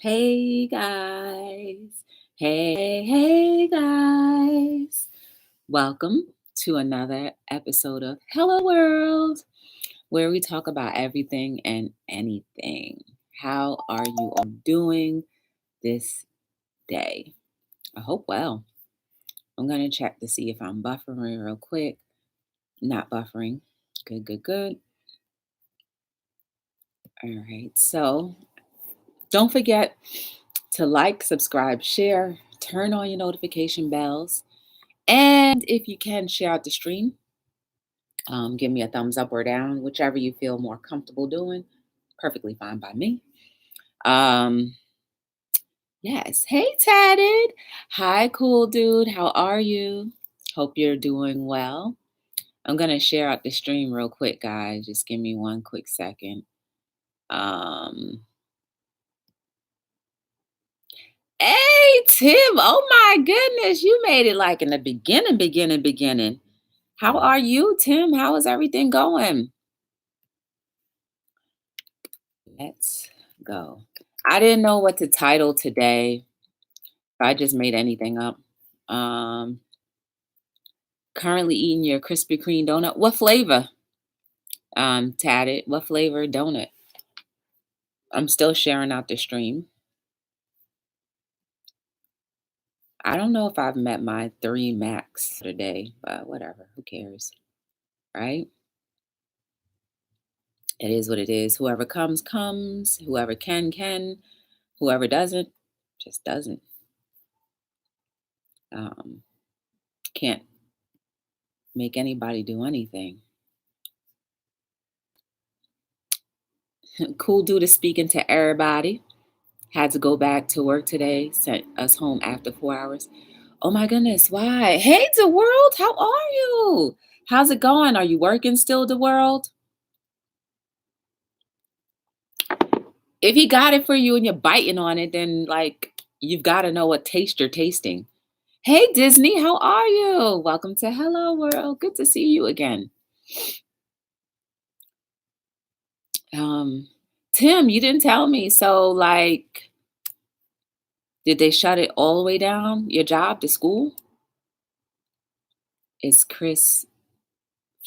Hey guys. Hey guys. Welcome to another episode of Hello World, where we talk about everything and anything. How are you all doing this day? I hope well. I'm going to check to see if I'm buffering real quick. Not buffering. Good. All right. So don't forget to like, subscribe, share, turn on your notification bells. And if you can, share out the stream. Give me a thumbs up or down, whichever you feel more comfortable doing. Perfectly fine by me. Yes. Hey, Tatted. Hi, cool dude. How are you? Hope you're doing well. I'm going to share out the stream real quick, guys. Just give me one quick second. Hey, Tim. Oh, my goodness. You made it like in the beginning. How are you, Tim? How is everything going? Let's go. I didn't know what to title today. I just made anything up. Um, Currently eating your Krispy Kreme donut. What flavor? Tatted. What flavor donut? I'm still sharing out the stream. I don't know if I've met my 3 max today, but whatever. Who cares? Right? It is what it is. Whoever comes, comes. Whoever can. Whoever doesn't, just doesn't. Can't make anybody do anything. Cool dude is speaking to everybody. Had to go back to work today. Sent us home after 4 hours. Oh my goodness, why? Hey, the world, how are you? How's it going? Are you working still, the world? If he got it for you and you're biting on it, then you've got to know what taste you're tasting. Hey, Disney, how are you? Welcome to Hello World. Good to see you again. Tim, you didn't tell me. So, did they shut it all the way down? Your job, the school? It's Chris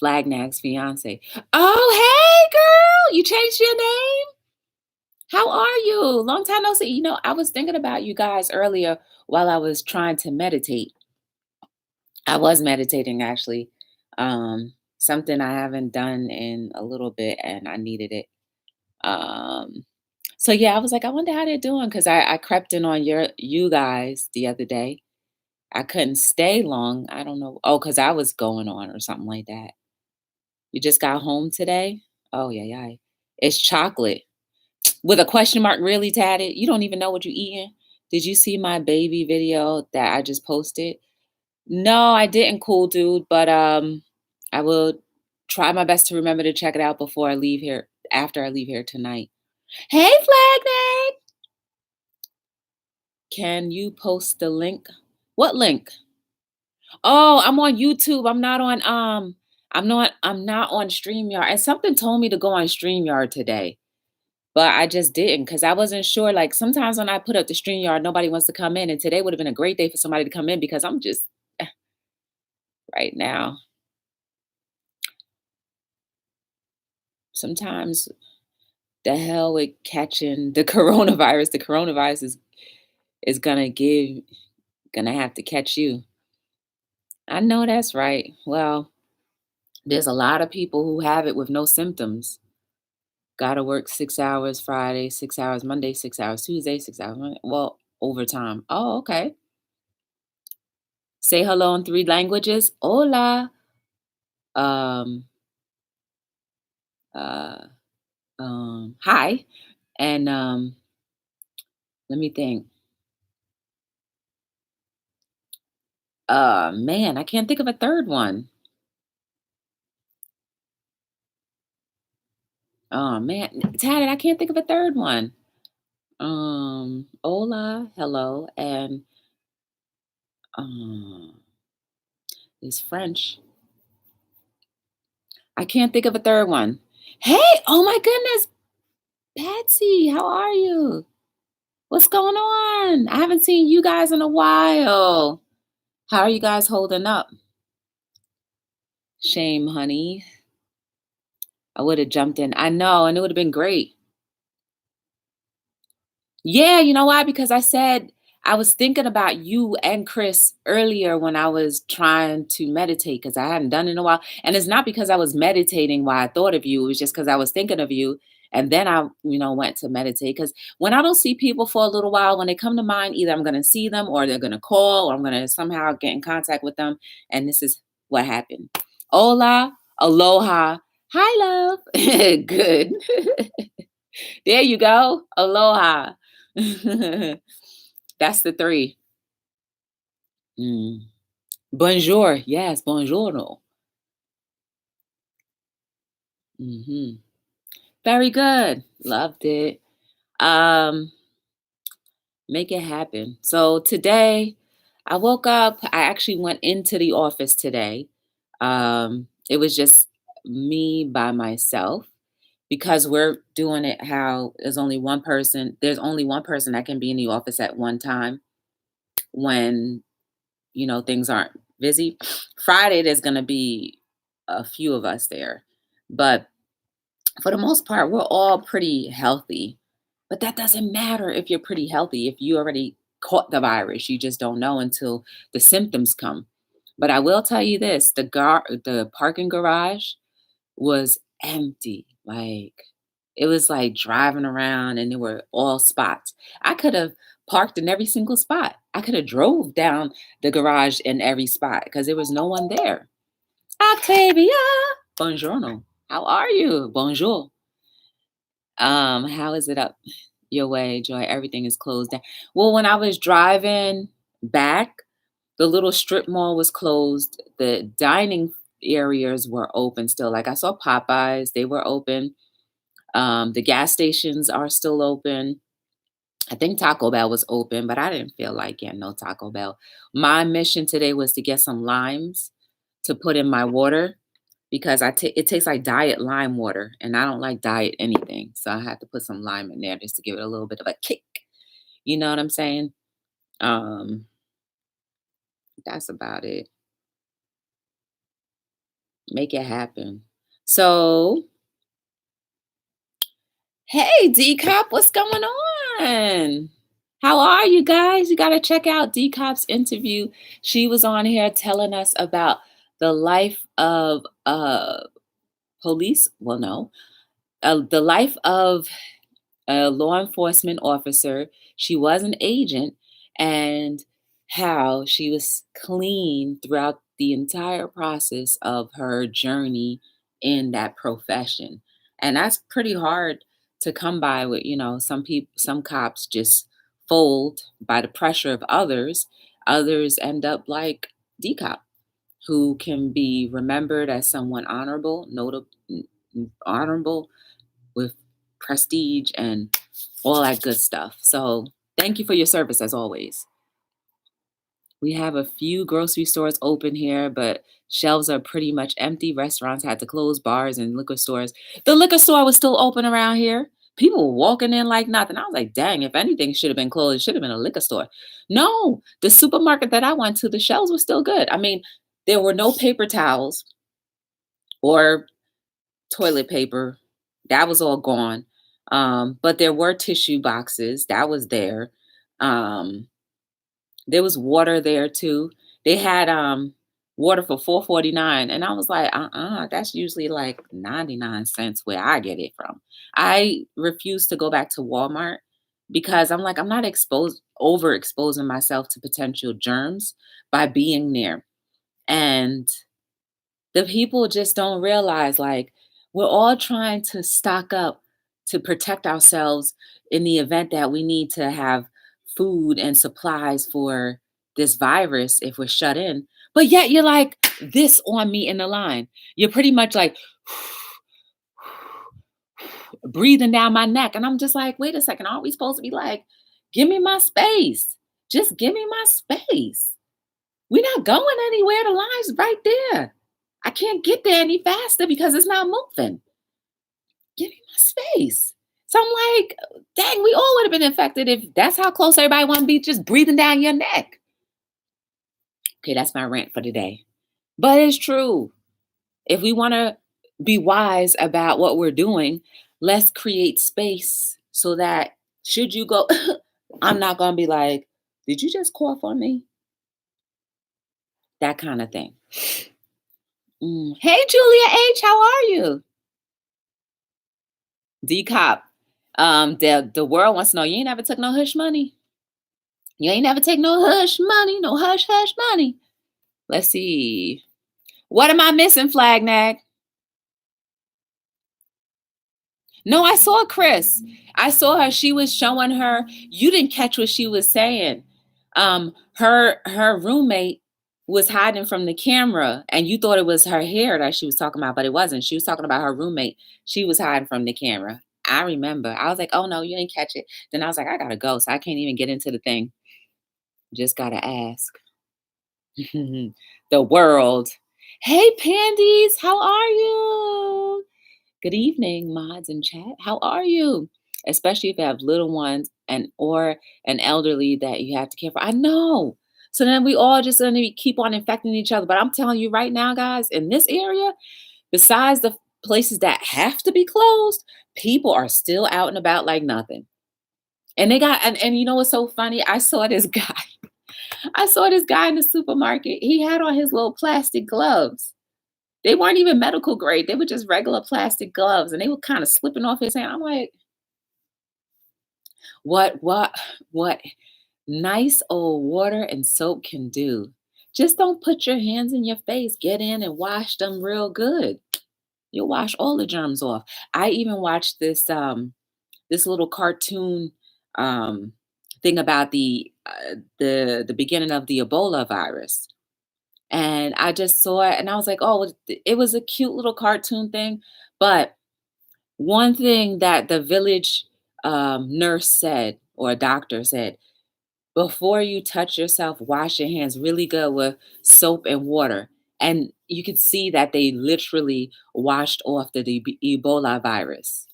Flagnag's fiance. Oh, hey, girl. You changed your name? How are you? Long time no see. I was thinking about you guys earlier while I was trying to meditate. I was meditating actually. Something I haven't done in a little bit and I needed it. So yeah, I was like, I wonder how they're doing because I crept in on you guys the other day. I couldn't stay long. I don't know. Oh, because I was going on or something like that. You just got home today? Oh yeah. It's chocolate. With a question mark, really, Tatted? You don't even know what you're eating? Did you see my baby video that I just posted? No, I didn't, cool dude, but I will try my best to remember to check it out before I leave here, after I leave here tonight. Hey, Flagman! Can you post the link? What link? Oh, I'm on YouTube. I'm not on StreamYard. And something told me to go on StreamYard today. But I just didn't because I wasn't sure. Like sometimes when I put up the StreamYard, nobody wants to come in. And today would have been a great day for somebody to come in because I'm just right now. Sometimes the hell with catching the coronavirus. The coronavirus is gonna have to catch you. I know that's right. Well, there's a lot of people who have it with no symptoms. Gotta work 6 hours Friday, 6 hours Monday, 6 hours Tuesday, 6 hours Monday. Well, overtime. Oh, okay. Say hello in 3 languages. Hola. Um, uh, Hi. And let me think. Man, I can't think of a third one. Oh man, Tatted, I can't think of a third one. Hola, hello, and is French. I can't think of a third one. Hey, oh my goodness, Patsy, how are you? What's going on? I haven't seen you guys in a while. How are you guys holding up? Shame, honey. I would have jumped in. I know, and it would have been great. Yeah, you know why? Because I said I was thinking about you and Chris earlier when I was trying to meditate because I hadn't done it in a while. And it's not because I was meditating while I thought of you. It was just because I was thinking of you. And then I went to meditate. Because when I don't see people for a little while, when they come to mind, either I'm going to see them or they're going to call or I'm going to somehow get in contact with them. And this is what happened. Hola, aloha, hi, love. Good. There you go. Aloha. That's the three. Mm. Bonjour. Yes, buongiorno. Hmm. Very good. Loved it. Um, Make it happen. So today I woke up. I actually went into the office today. It was just me by myself because we're doing it how there's only one person that can be in the office at one time when things aren't busy. Friday, there's going to be a few of us there, but for the most part, we're all pretty healthy. But that doesn't matter if you're pretty healthy. If you already caught the virus, you just don't know until the symptoms come. But I will tell you this: the parking garage was empty. Like it was like driving around and there were all spots. I could have parked in every single spot. I could have drove down the garage in every spot because there was no one there. Octavia, buongiorno. How are you? Bonjour. How is it up your way, Joy? Everything is closed down. Well, when I was driving back, the little strip mall was closed. The dining areas were open still. Like I saw Popeyes, they were open. The gas stations are still open. I think Taco Bell was open, but I didn't feel like getting no Taco Bell. My mission today was to get some limes to put in my water because it tastes like diet lime water, and I don't like diet anything. So I had to put some lime in there just to give it a little bit of a kick. You know what I'm saying? Um, that's about it. Make it happen. So, hey, Decop, what's going on? How are you guys? You got to check out Decop's interview. She was on here telling us about the life of police. Well, no, the life of a law enforcement officer. She was an agent, and how she was clean throughout the entire process of her journey in that profession. And that's pretty hard to come by with, some cops just fold by the pressure of others. Others end up like D cop, who can be remembered as someone honorable, notable, honorable with prestige and all that good stuff. So thank you for your service as always. We have a few grocery stores open here, but shelves are pretty much empty. Restaurants had to close, bars and liquor stores. The liquor store was still open around here. People were walking in like nothing. I was like, dang, if anything should have been closed, it should have been a liquor store. No, the supermarket that I went to, the shelves were still good. I mean, there were no paper towels or toilet paper. That was all gone. But there were tissue boxes. That was there. Um, there was water there too. They had water for 4.49, and I was like, that's usually like 99 cents where I get it from. I refuse to go back to Walmart because I'm like, I'm not overexposing myself to potential germs by being there. And the people just don't realize, like, we're all trying to stock up to protect ourselves in the event that we need to have food and supplies for this virus if we're shut in. But yet you're like this on me in the line. You're pretty much like breathing down my neck. And I'm just like, wait a second, aren't we supposed to be like, give me my space? Just give me my space. We're not going anywhere. The line's right there. I can't get there any faster because it's not moving. Give me my space. So I'm like, dang, we all would have been infected if that's how close everybody want to be, just breathing down your neck. Okay, that's my rant for today. But it's true. If we want to be wise about what we're doing, let's create space so that should you go, I'm not going to be like, did you just cough on me? That kind of thing. Hey, Julia H, how are you? D Cop. The world wants to know you ain't never took no hush money. You ain't never take no hush money, no hush money. Let's see. What am I missing, Flagnag? No, I saw Chris. I saw her. She was showing her. You didn't catch what she was saying. Her roommate was hiding from the camera, and you thought it was her hair that she was talking about, but it wasn't. She was talking about her roommate. She was hiding from the camera. I remember. I was like, "Oh no, you didn't catch it." Then I was like, "I gotta go," so I can't even get into the thing. Just gotta ask. The world. Hey, pandies, how are you? Good evening, mods in chat. How are you? Especially if you have little ones and or an elderly that you have to care for. I know. So then we all just gonna keep on infecting each other. But I'm telling you right now, guys, in this area, besides the places that have to be closed, people are still out and about like nothing. And they got and you know what's so funny? I saw this guy. I saw this guy in the supermarket. He had on his little plastic gloves. They weren't even medical grade. They were just regular plastic gloves and they were kind of slipping off his hand. I'm like, what nice old water and soap can do. Just don't put your hands in your face. Get in and wash them real good. You'll wash all the germs off. I even watched this little cartoon thing about the beginning of the Ebola virus. And I just saw it and I was like, oh, it was a cute little cartoon thing. But one thing that the village nurse said, or a doctor said, before you touch yourself, wash your hands really good with soap and water. And you could see that they literally washed off the Ebola virus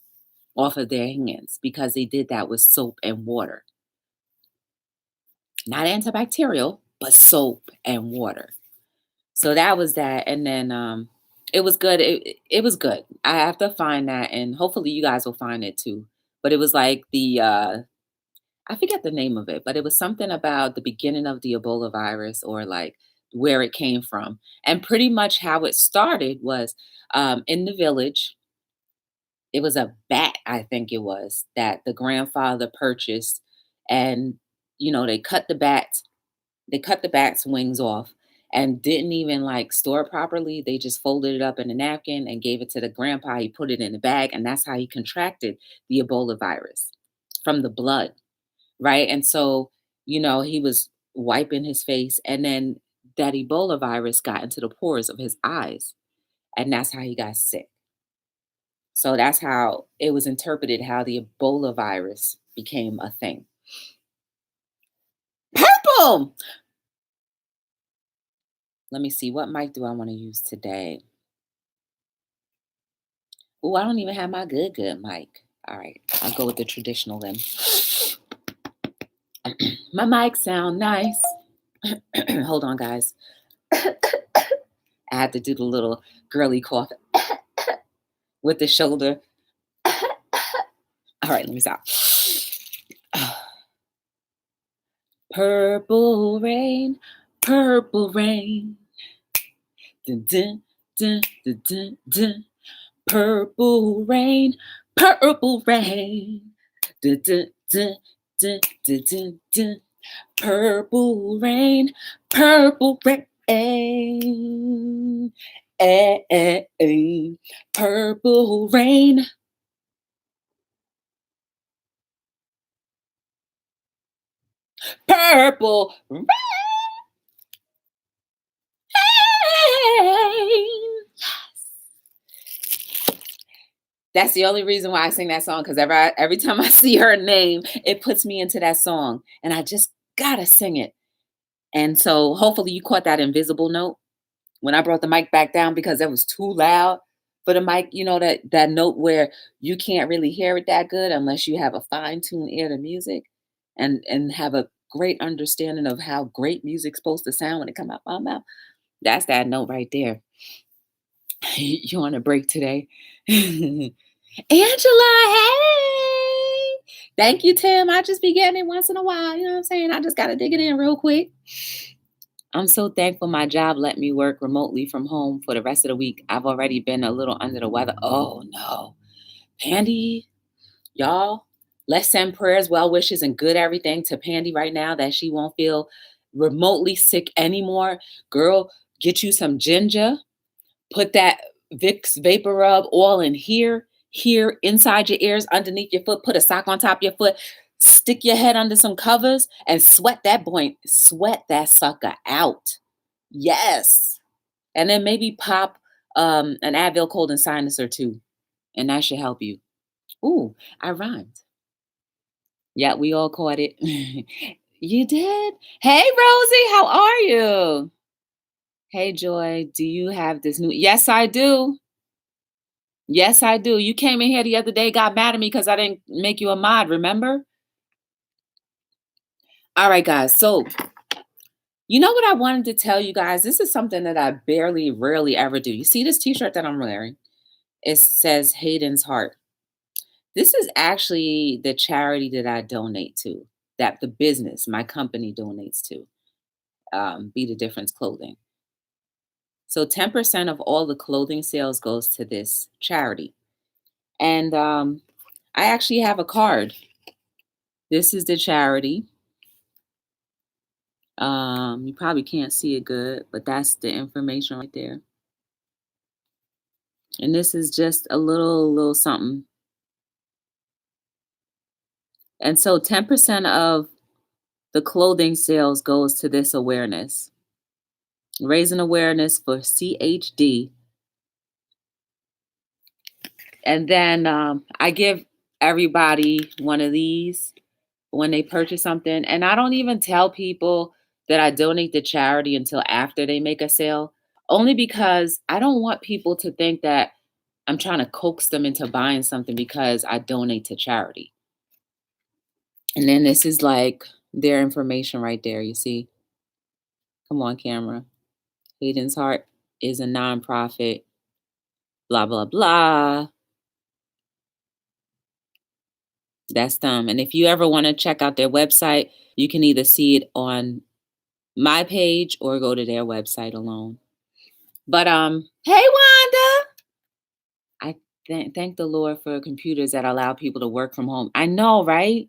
off of their hands because they did that with soap and water. Not antibacterial, but soap and water. So that was that, and then it was good. It was good. I have to find that, and hopefully you guys will find it too. But it was like the I forget the name of it, but it was something about the beginning of the Ebola virus or like where it came from, and pretty much how it started was in the village. It was a bat, I think it was, that the grandfather purchased, and they cut the bat's wings off and didn't even like store it properly. They just folded it up in a napkin and gave it to the grandpa. He put it in a bag, and that's how he contracted the Ebola virus from the blood, right? And so, he was wiping his face, and then that Ebola virus got into the pores of his eyes, and that's how he got sick. So that's how it was interpreted how the Ebola virus became a thing. Purple! Let me see. What mic do I want to use today? Oh, I don't even have my good mic. All right, I'll go with the traditional then. My mic sound nice. Hold on, guys. I had to do the little girly cough with the shoulder. All right, let me stop. Purple rain, purple rain. Dun, dun, dun, dun, dun, dun. Purple rain, purple rain. Dun, dun, dun, dun, dun, dun, dun. Purple rain, purple rain. Eh, eh, eh. Purple rain. Purple rain. That's the only reason why I sing that song, because every time I see her name, it puts me into that song. And I just gotta sing it. And so hopefully you caught that invisible note when I brought the mic back down because it was too loud. For the mic, that note where you can't really hear it that good unless you have a fine-tuned ear to music and have a great understanding of how great music's supposed to sound when it come out my mouth. That's that note right there. You on a break today? Angela, hey! Thank you, Tim. I just be getting it once in a while. You know what I'm saying? I just gotta dig it in real quick. I'm so thankful my job let me work remotely from home for the rest of the week. I've already been a little under the weather. Oh no. Pandy, y'all, let's send prayers, well wishes, and good everything to Pandy right now that she won't feel remotely sick anymore. Girl, get you some ginger. Put that Vicks Vapor Rub all in here, inside your ears, underneath your foot. Put a sock on top of your foot. Stick your head under some covers and sweat that sucker out. Yes. And then maybe pop an Advil cold and sinus or two, and that should help you. Ooh, I rhymed. Yeah, we all caught it. You did? Hey, Rosie, how are you? Hey, Joy, do you have this new? Yes, I do. Yes, I do. You came in here the other day, got mad at me because I didn't make you a mod, remember? All right, guys. So, you know what I wanted to tell you guys? This is something that I rarely ever do. You see this t-shirt that I'm wearing? It says Hayden's Heart. This is actually the charity that I donate to, that the business, my company donates to, Be the Difference Clothing. So 10% of all the clothing sales goes to this charity. And I actually have a card. This is the charity. You probably can't see it good, but that's the information right there. And this is just a little something. And so 10% of the clothing sales goes to this awareness, raising awareness for CHD. And then I give everybody one of these when they purchase something. And I don't even tell people that I donate to charity until after they make a sale, only because I don't want people to think that I'm trying to coax them into buying something because I donate to charity. And then this is like their information right there. You see? Come on, camera. Hayden's Heart is a nonprofit, blah, blah, blah. That's them. And if you ever want to check out their website, you can either see it on my page or go to their website alone. But hey Wanda. I thank the Lord for computers that allow people to work from home. I know, right?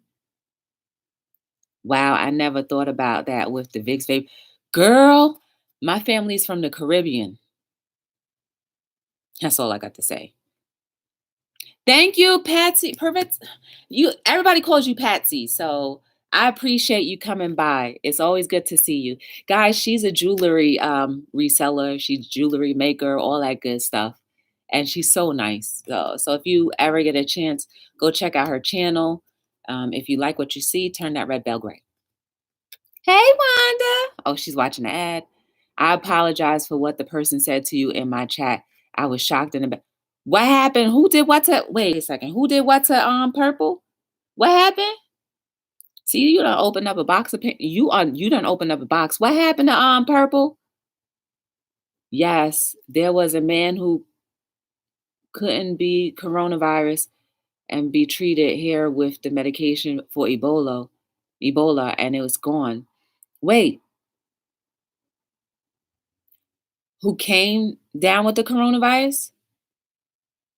Wow, I never thought about that with the Vicks vape. Girl, my family's from the Caribbean. That's all I got to say. Thank you, Patsy. Perfect. Everybody calls you Patsy, so I appreciate you coming by. It's always good to see you. Guys, she's a jewelry reseller, she's jewelry maker, all that good stuff. And she's so nice. So if you ever get a chance, go check out her channel. If you like what you see, turn that red bell gray. Hey, Wanda. Oh, she's watching the ad. I apologize for what the person said to you in my chat. I was shocked and what happened? Who did what to? Wait a second. Who did what to Purple? What happened? See, you done open up a box of you done open up a box. What happened to Purple? Yes, there was a man who couldn't be coronavirus and be treated here with the medication for Ebola, and it was gone. Wait, who came down with the coronavirus?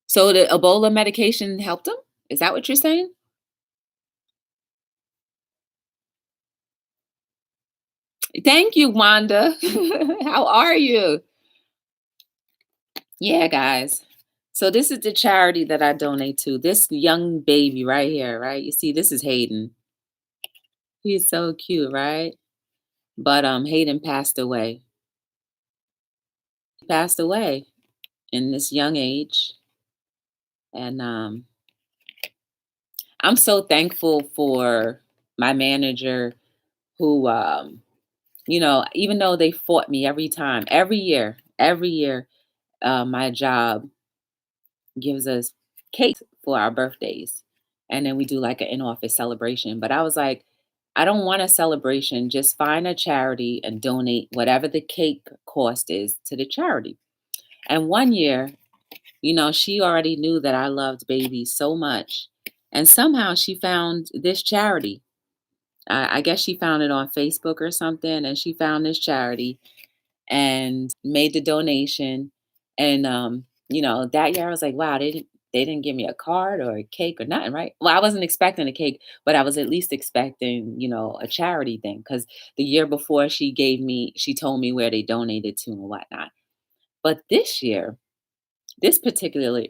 So the Ebola medication helped him? Is that what you're saying? Thank you, Wanda. How are you? Yeah, guys. So this is the charity that I donate to. This young baby right here, right? You see, this is Hayden. He's so cute, right? But Hayden passed away. He passed away in this young age. And I'm so thankful for my manager who even though they fought me every year, my job gives us cake for our birthdays. And then we do like an in-office celebration. But I was like, I don't want a celebration. Just find a charity and donate whatever the cake cost is to the charity. And one year, she already knew that I loved babies so much. And somehow she found this charity. I guess she found it on Facebook or something, and she found this charity and made the donation. And that year I was like, wow, they didn't give me a card or a cake or nothing, right? Well, I wasn't expecting a cake, but I was at least expecting, a charity thing. Because the year before she told me where they donated to and whatnot. But this year, this particular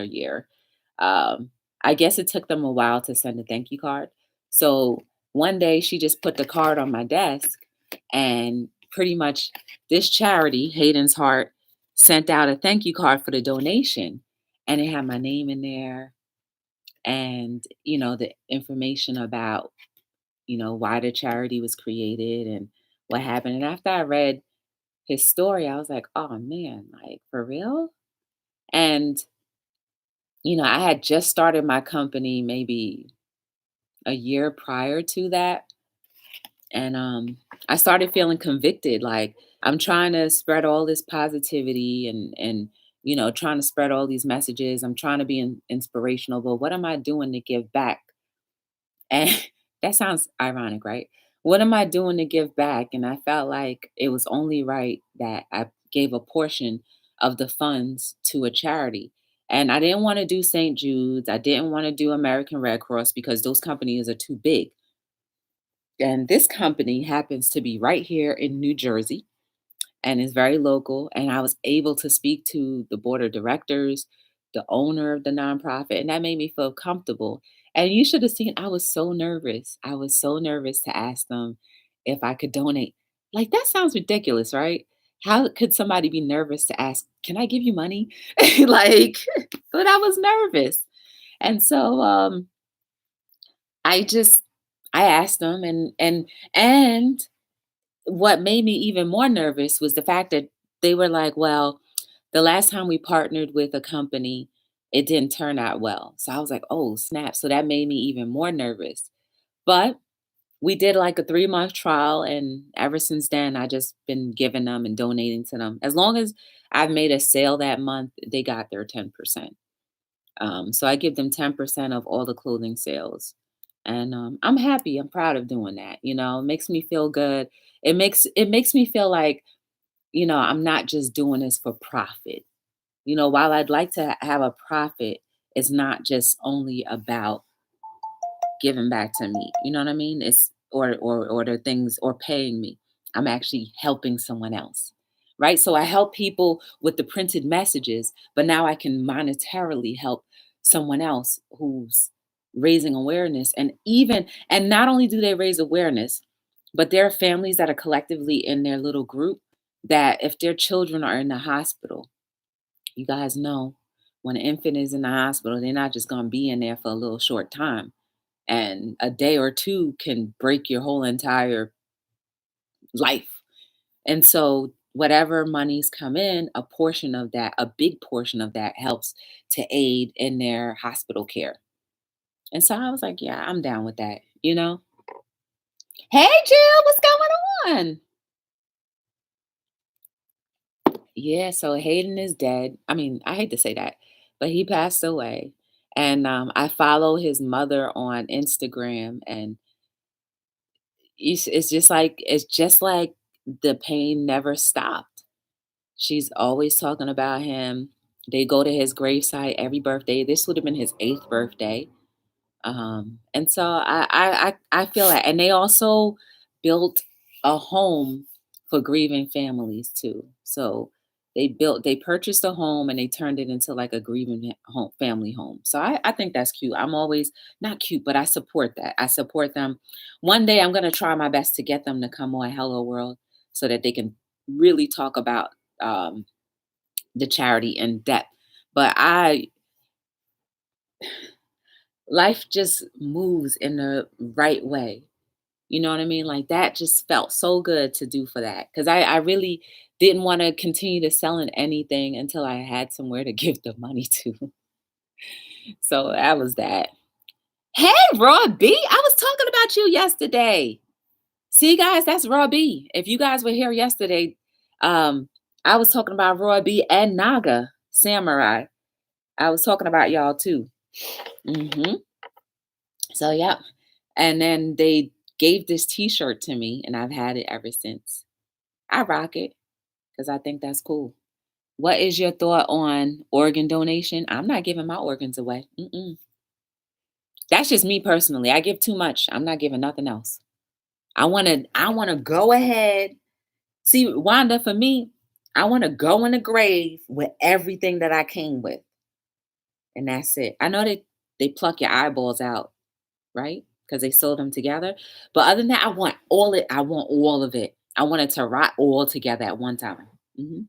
year, um, I guess it took them a while to send a thank you card. So one day she just put the card on my desk, and pretty much this charity, Hayden's Heart, sent out a thank you card for the donation. And it had my name in there, and the information about why the charity was created and what happened. And after I read his story, I was like, oh man, like for real? And I had just started my company maybe a year prior to that. And I started feeling convicted. Like I'm trying to spread all this positivity and trying to spread all these messages. I'm trying to be inspirational, but what am I doing to give back? And that sounds ironic, right? What am I doing to give back? And I felt like it was only right that I gave a portion of the funds to a charity. And I didn't want to do St. Jude's. I didn't want to do American Red Cross because those companies are too big. And this company happens to be right here in New Jersey and is very local. And I was able to speak to the board of directors, the owner of the nonprofit, and that made me feel comfortable. And you should have seen, I was so nervous. I was so nervous to ask them if I could donate. Like, that sounds ridiculous, right? How could somebody be nervous to ask, can I give you money? Like, but I was nervous. And so I just I asked them, and what made me even more nervous was the fact that they were like, well, the last time we partnered with a company, it didn't turn out well. So I was like, oh, snap. So that made me even more nervous. But we did like a 3-month trial. And ever since then, I just been giving them and donating to them. As long as I've made a sale that month, they got their 10%. So I give them 10% of all the clothing sales. And I'm happy. I'm proud of doing that. It makes me feel good. It makes me feel like, I'm not just doing this for profit. While I'd like to have a profit, it's not just only about giving back to me. You know what I mean? It's or the things or paying me. I'm actually helping someone else. Right? So I help people with the printed messages, but now I can monetarily help someone else who's raising awareness. And not only do they raise awareness, but there are families that are collectively in their little group that if their children are in the hospital, you guys know when an infant is in the hospital, they're not just going to be in there for a little short time. And a day or two can break your whole entire life. And so, whatever monies come in, a portion of that, a big portion of that helps to aid in their hospital care. And so I was like, yeah, I'm down with that. Hey, Jill, what's going on? Yeah, so Hayden is dead. I mean, I hate to say that, but he passed away. And I follow his mother on Instagram, and it's just like the pain never stopped. She's always talking about him. They go to his gravesite every birthday. This would have been his eighth birthday. And so I feel like, and they also built a home for grieving families too. So they purchased a home and they turned it into like a grieving home, family home. So I think that's cute. I'm always not cute, but I support that. I support them. One day I'm gonna try my best to get them to come on Hello World so that they can really talk about um, the charity in depth. But life just moves in the right way. You know what I mean? Like that just felt so good to do for that. Cause I really didn't want to continue to selling anything until I had somewhere to give the money to. So that was that. Hey, Raw B, I was talking about you yesterday. See, guys, that's Raw B. If you guys were here yesterday, um, I was talking about Raw B and Naga Samurai. I was talking about y'all too. hmm So, yeah. And then they gave this T-shirt to me, and I've had it ever since. I rock it because I think that's cool. What is your thought on organ donation? I'm not giving my organs away. That's just me personally. I give too much. I'm not giving nothing else. I wanna go ahead. See, Wanda, for me, I wanna go in the grave with everything that I came with, and that's it. I know they pluck your eyeballs out, right? Because they sewed them together. But other than that, I want all of it. I want it to rot all together at one time. Mhm.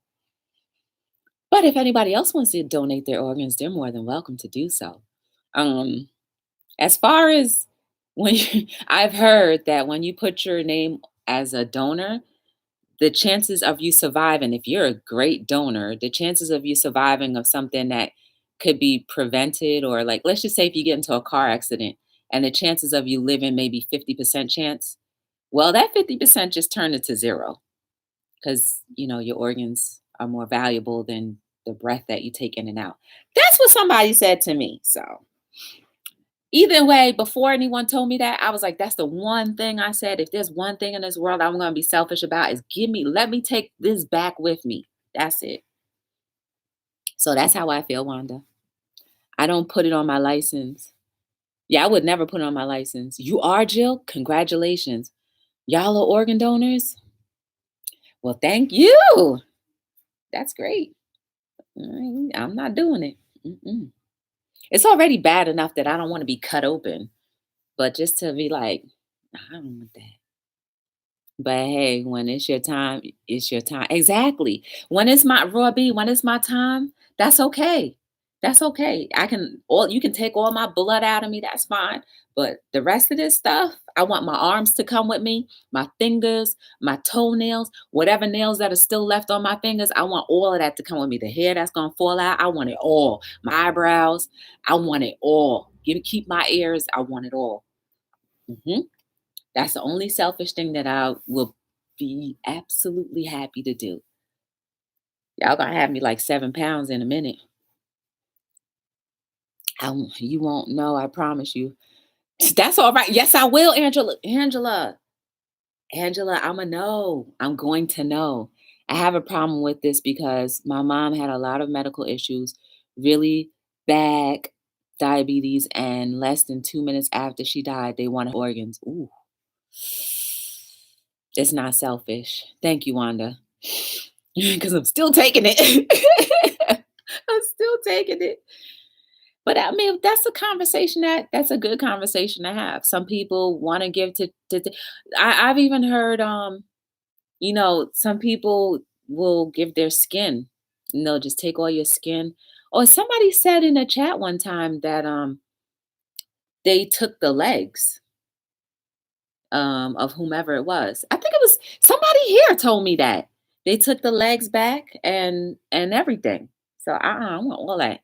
But if anybody else wants to donate their organs, they're more than welcome to do so. Um, as far as I've heard that when you put your name as a donor, the chances of you surviving, if you're a great donor, the chances of you surviving of something that could be prevented, or like, let's just say if you get into a car accident and the chances of you living maybe 50% chance, well, that 50% just turned into zero because, your organs are more valuable than the breath that you take in and out. That's what somebody said to me. So either way, before anyone told me that, I was like, that's the one thing I said. If there's one thing in this world I'm going to be selfish about is let me take this back with me. That's it. So that's how I feel, Wanda. I don't put it on my license. Yeah, I would never put it on my license. You are, Jill? Congratulations. Y'all are organ donors? Well, thank you. That's great. I'm not doing it. Mm-mm. It's already bad enough that I don't want to be cut open. But just to be like, I don't want that. But hey, when it's your time, it's your time. Exactly. When it's my Raw B, when it's my time, that's okay. That's okay. You can take all my blood out of me, that's fine. But the rest of this stuff, I want my arms to come with me, my fingers, my toenails, whatever nails that are still left on my fingers, I want all of that to come with me. The hair that's gonna fall out, I want it all. My eyebrows, I want it all. Keep my ears, I want it all. hmm That's the only selfish thing that I will be absolutely happy to do. Y'all gonna have me like 7 pounds in a minute. You won't know, I promise you. That's all right. Yes, I will, Angela. Angela, I'ma know. I'm going to know. I have a problem with this because my mom had a lot of medical issues, really bad diabetes, and less than 2 minutes after she died, they wanted organs. Ooh, it's not selfish. Thank you, Wanda. Because I'm still taking it. I'm still taking it. But I mean, that's a conversation that's a good conversation to have. Some people want to give I've even heard some people will give their skin. Just take all your skin. Or somebody said in a chat one time that they took the legs of whomever it was. I think it was somebody here told me that. They took the legs back and everything. So I want all that.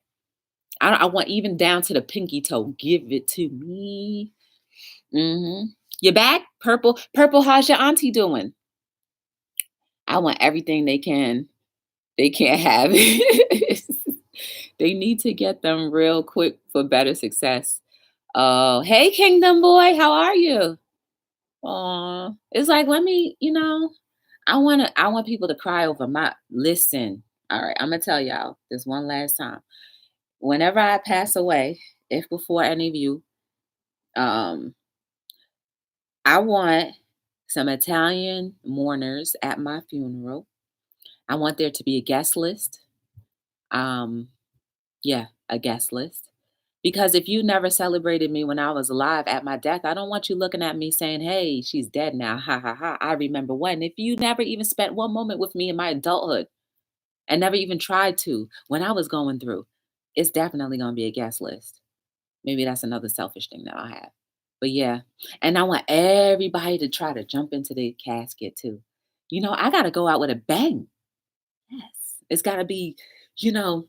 I want even down to the pinky toe. Give it to me. You back? Purple. Purple, how's your auntie doing? I want everything they can. They can't have it. They need to get them real quick for better success. Oh, hey, Kingdom Boy, how are you? Oh, it's like, let me, I want people to cry over my listen. All right, I'm gonna tell y'all this one last time. Whenever I pass away, if before any of you, um, I want some Italian mourners at my funeral. I want there to be a guest list. Um, yeah, a guest list. Because if you never celebrated me when I was alive at my death, I don't want you looking at me saying, hey, she's dead now. Ha ha ha. I remember when. If you never even spent one moment with me in my adulthood and never even tried to when I was going through, it's definitely going to be a guest list. Maybe that's another selfish thing that I have. But yeah, and I want everybody to try to jump into the casket too. I got to go out with a bang. It's gotta be, you know,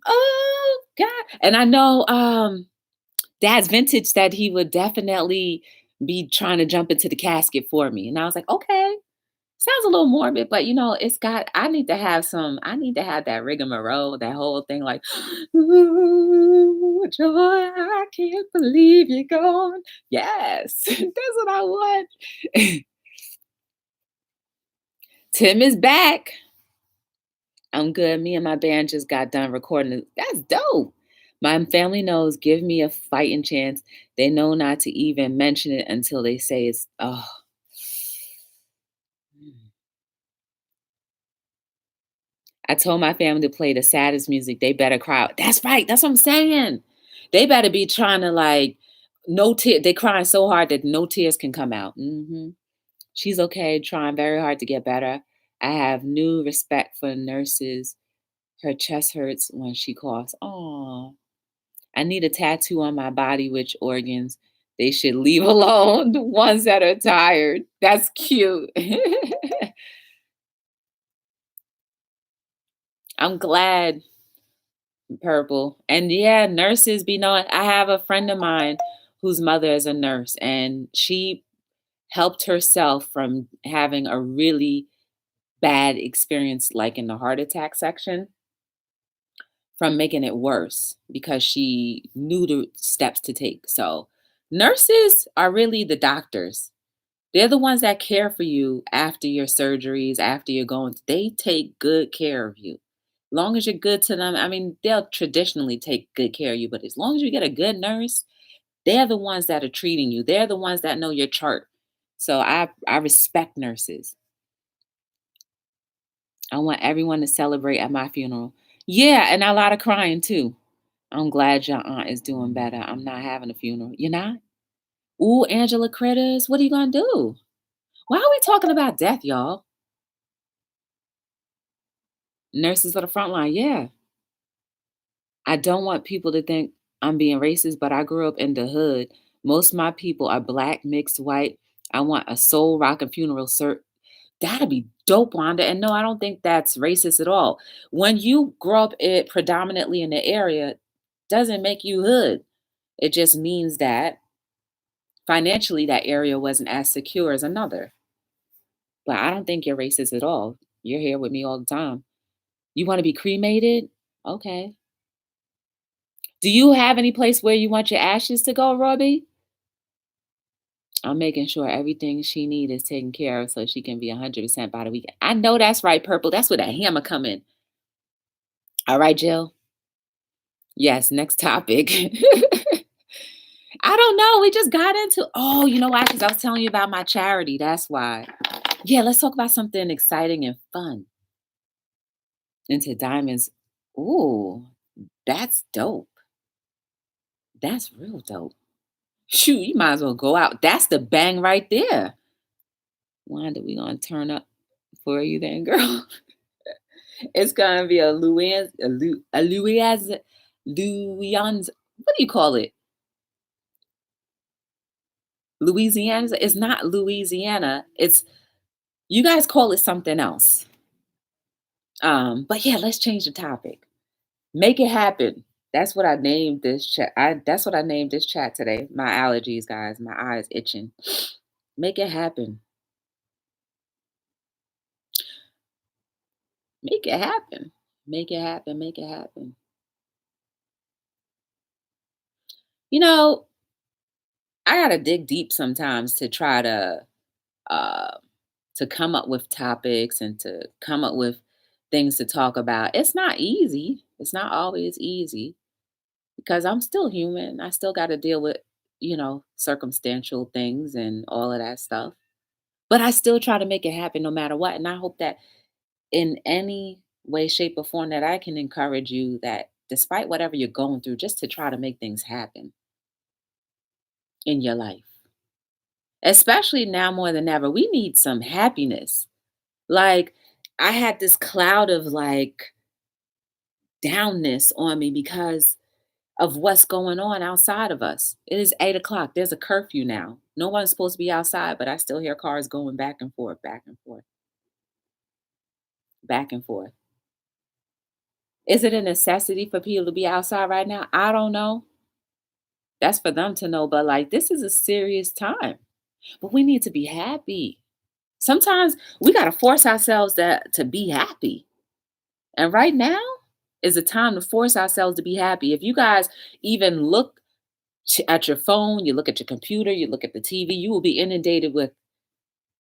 oh God. And I know Dad's vintage said he would definitely be trying to jump into the casket for me. And I was like, okay, sounds a little morbid, but it's got I need to have that rigmarole, that whole thing like, ooh, joy, I can't believe you're gone. Yes, that's what I want. Tim is back. I'm good. Me and my band just got done recording. That's dope. My family knows, give me a fighting chance. They know not to even mention it until they say it's, oh. I told my family to play the saddest music. They better cry out. That's right. That's what I'm saying. They better be trying to like, no tear. They crying so hard that no tears can come out. She's okay, trying very hard to get better. I have new respect for nurses. Her chest hurts when she coughs. Oh, I need a tattoo on my body. Which organs they should leave alone? The ones that are tired. That's cute. I'm glad. Purple. And yeah, nurses be knowing. I have a friend of mine whose mother is a nurse, and she helped herself from having a really bad experience, like in the heart attack section, from making it worse because she knew the steps to take. So, nurses are really the doctors. They're the ones that care for you after your surgeries, after you're going. They take good care of you. Long as you're good to them, I mean, they'll traditionally take good care of you, but as long as you get a good nurse, they're the ones that are treating you. They're the ones that know your chart. So I respect nurses. I want everyone to celebrate at my funeral. Yeah, and a lot of crying too. I'm glad your aunt is doing better. I'm not having a funeral. You're not? Ooh, Angela Critters, what are you gonna do? Why are we talking about death, y'all? Nurses are the front line. Yeah. I don't want people to think I'm being racist, but I grew up in the hood. Most of my people are black, mixed white. I want a soul rockin' funeral, sir. That'd be dope, Wanda. And no, I don't think that's racist at all. When you grow up predominantly in the area, doesn't make you hood. It just means that financially that area wasn't as secure as another. But I don't think you're racist at all. You're here with me all the time. You want to be cremated? Okay. Do you have any place where you want your ashes to go, Robbie? I'm making sure everything she needs is taken care of so she can be 100% by the weekend. I know that's right, Purple. That's where that hammer come in. All right, Jill. Yes, next topic. I don't know. We just got into, oh, you know why? Because I was telling you about my charity. That's why. Yeah, let's talk about something exciting and fun. Into diamonds. Ooh, that's dope. That's real dope. Shoot, you might as well go out. That's the bang right there. Wanda, we gonna turn up for you then, girl. It's gonna be a Louis, a Louis, Louis, what do you call it? Louisiana? It's not Louisiana. It's you guys call it something else. But yeah, let's change the topic. Make it happen. That's what I named this chat. That's what I named this chat today. My allergies, guys. My eyes itching. Make it happen. Make it happen. Make it happen. Make it happen. You know, I gotta dig deep sometimes to try uh to come up with topics and to come up with things to talk about. It's not easy. It's not always easy because I'm still human. I still got to deal with, circumstantial things and all of that stuff. But I still try to make it happen no matter what. And I hope that in any way, shape, or form that I can encourage you that despite whatever you're going through, just to try to make things happen in your life. Especially now more than ever, we need some happiness. Like, I had this cloud of like downness on me because of what's going on outside of us. It is 8 o'clock. There's a curfew now. No one's supposed to be outside, but I still hear cars going back and forth, back and forth, back and forth. Is it a necessity for people to be outside right now? I don't know. That's for them to know, but like this is a serious time. But we need to be happy. Sometimes we got to force ourselves to be happy. And right now is a time to force ourselves to be happy. If you guys even look at your phone, you look at your computer, you look at the TV, you will be inundated with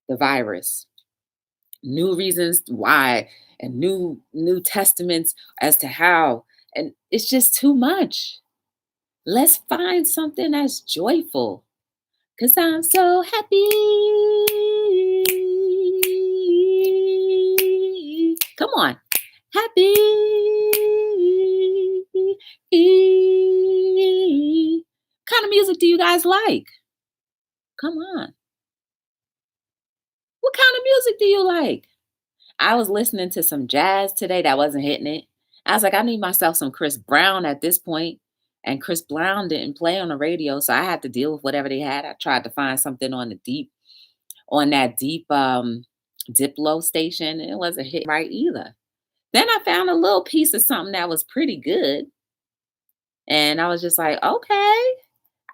the virus. New reasons why and new testaments as to how, and it's just too much. Let's find something that's joyful because I'm so happy. Come on. Happy. Kind of music do you guys like? Come on. What kind of music do you like? I was listening to some jazz today that wasn't hitting it. I was like, I need myself some Chris Brown at this point. And Chris Brown didn't play on the radio, so I had to deal with whatever they had. I tried to find something on that deep Diplo station, and it wasn't hit right either. Then I found a little piece of something that was pretty good. And I was just like, okay,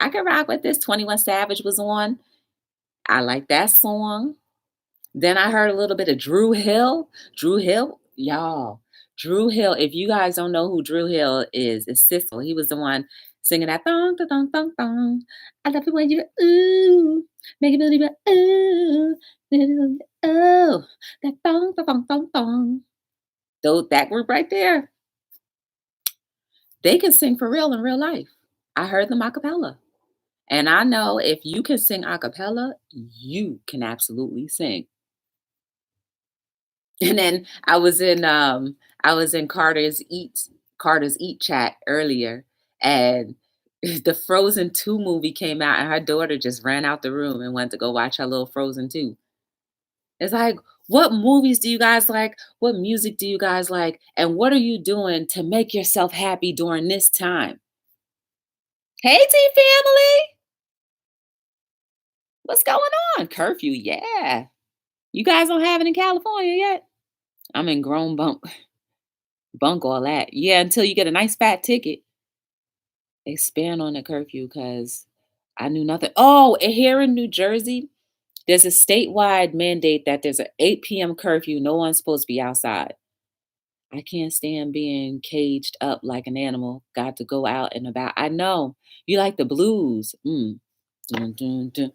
I can rock with this. 21 Savage was on. I like that song. Then I heard a little bit of Drew Hill. Drew Hill, y'all. Drew Hill, if you guys don't know who Drew Hill is, it's Sissel. He was the one singing that thong, thong, thong, thong, thong. I love it when you ooh, make it believe it, ooh, oh, that thong, thong, thong, thong, thong. That group right there, they can sing for real in real life. I heard them a cappella. And I know if you can sing a cappella, you can absolutely sing. And then I was in Carter's Eat chat earlier, and the Frozen 2 movie came out and her daughter just ran out the room and went to go watch her little Frozen 2. It's like, what movies do you guys like? What music do you guys like? And what are you doing to make yourself happy during this time? Hey T family, what's going on? Curfew, yeah. You guys don't have it in California yet? I'm in grown bunk all that. Yeah, until you get a nice fat ticket. Expand on the curfew because I knew nothing. Oh, and here in New Jersey, there's a statewide mandate that there's an 8 p.m. curfew. No one's supposed to be outside. I can't stand being caged up like an animal. Got to go out and about. I know you like the blues. Dun, dun, dun.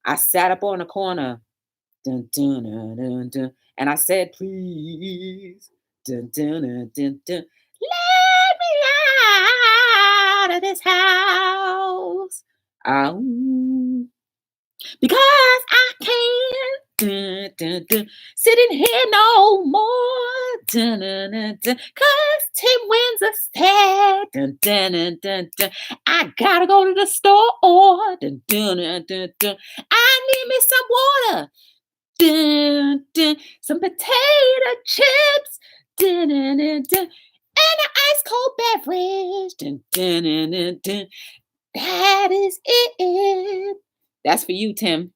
I sat up on a corner. Dun, dun, dun, dun, dun, and I said, please. Dun, dun, dun, dun, dun. Let me out of this house. Oh, because I can't sit in here no more. Cause Tim wins a stare. I gotta go to the store. I need me some water. Some potato chips. And an ice cold beverage. That is it. That's for you, Tim.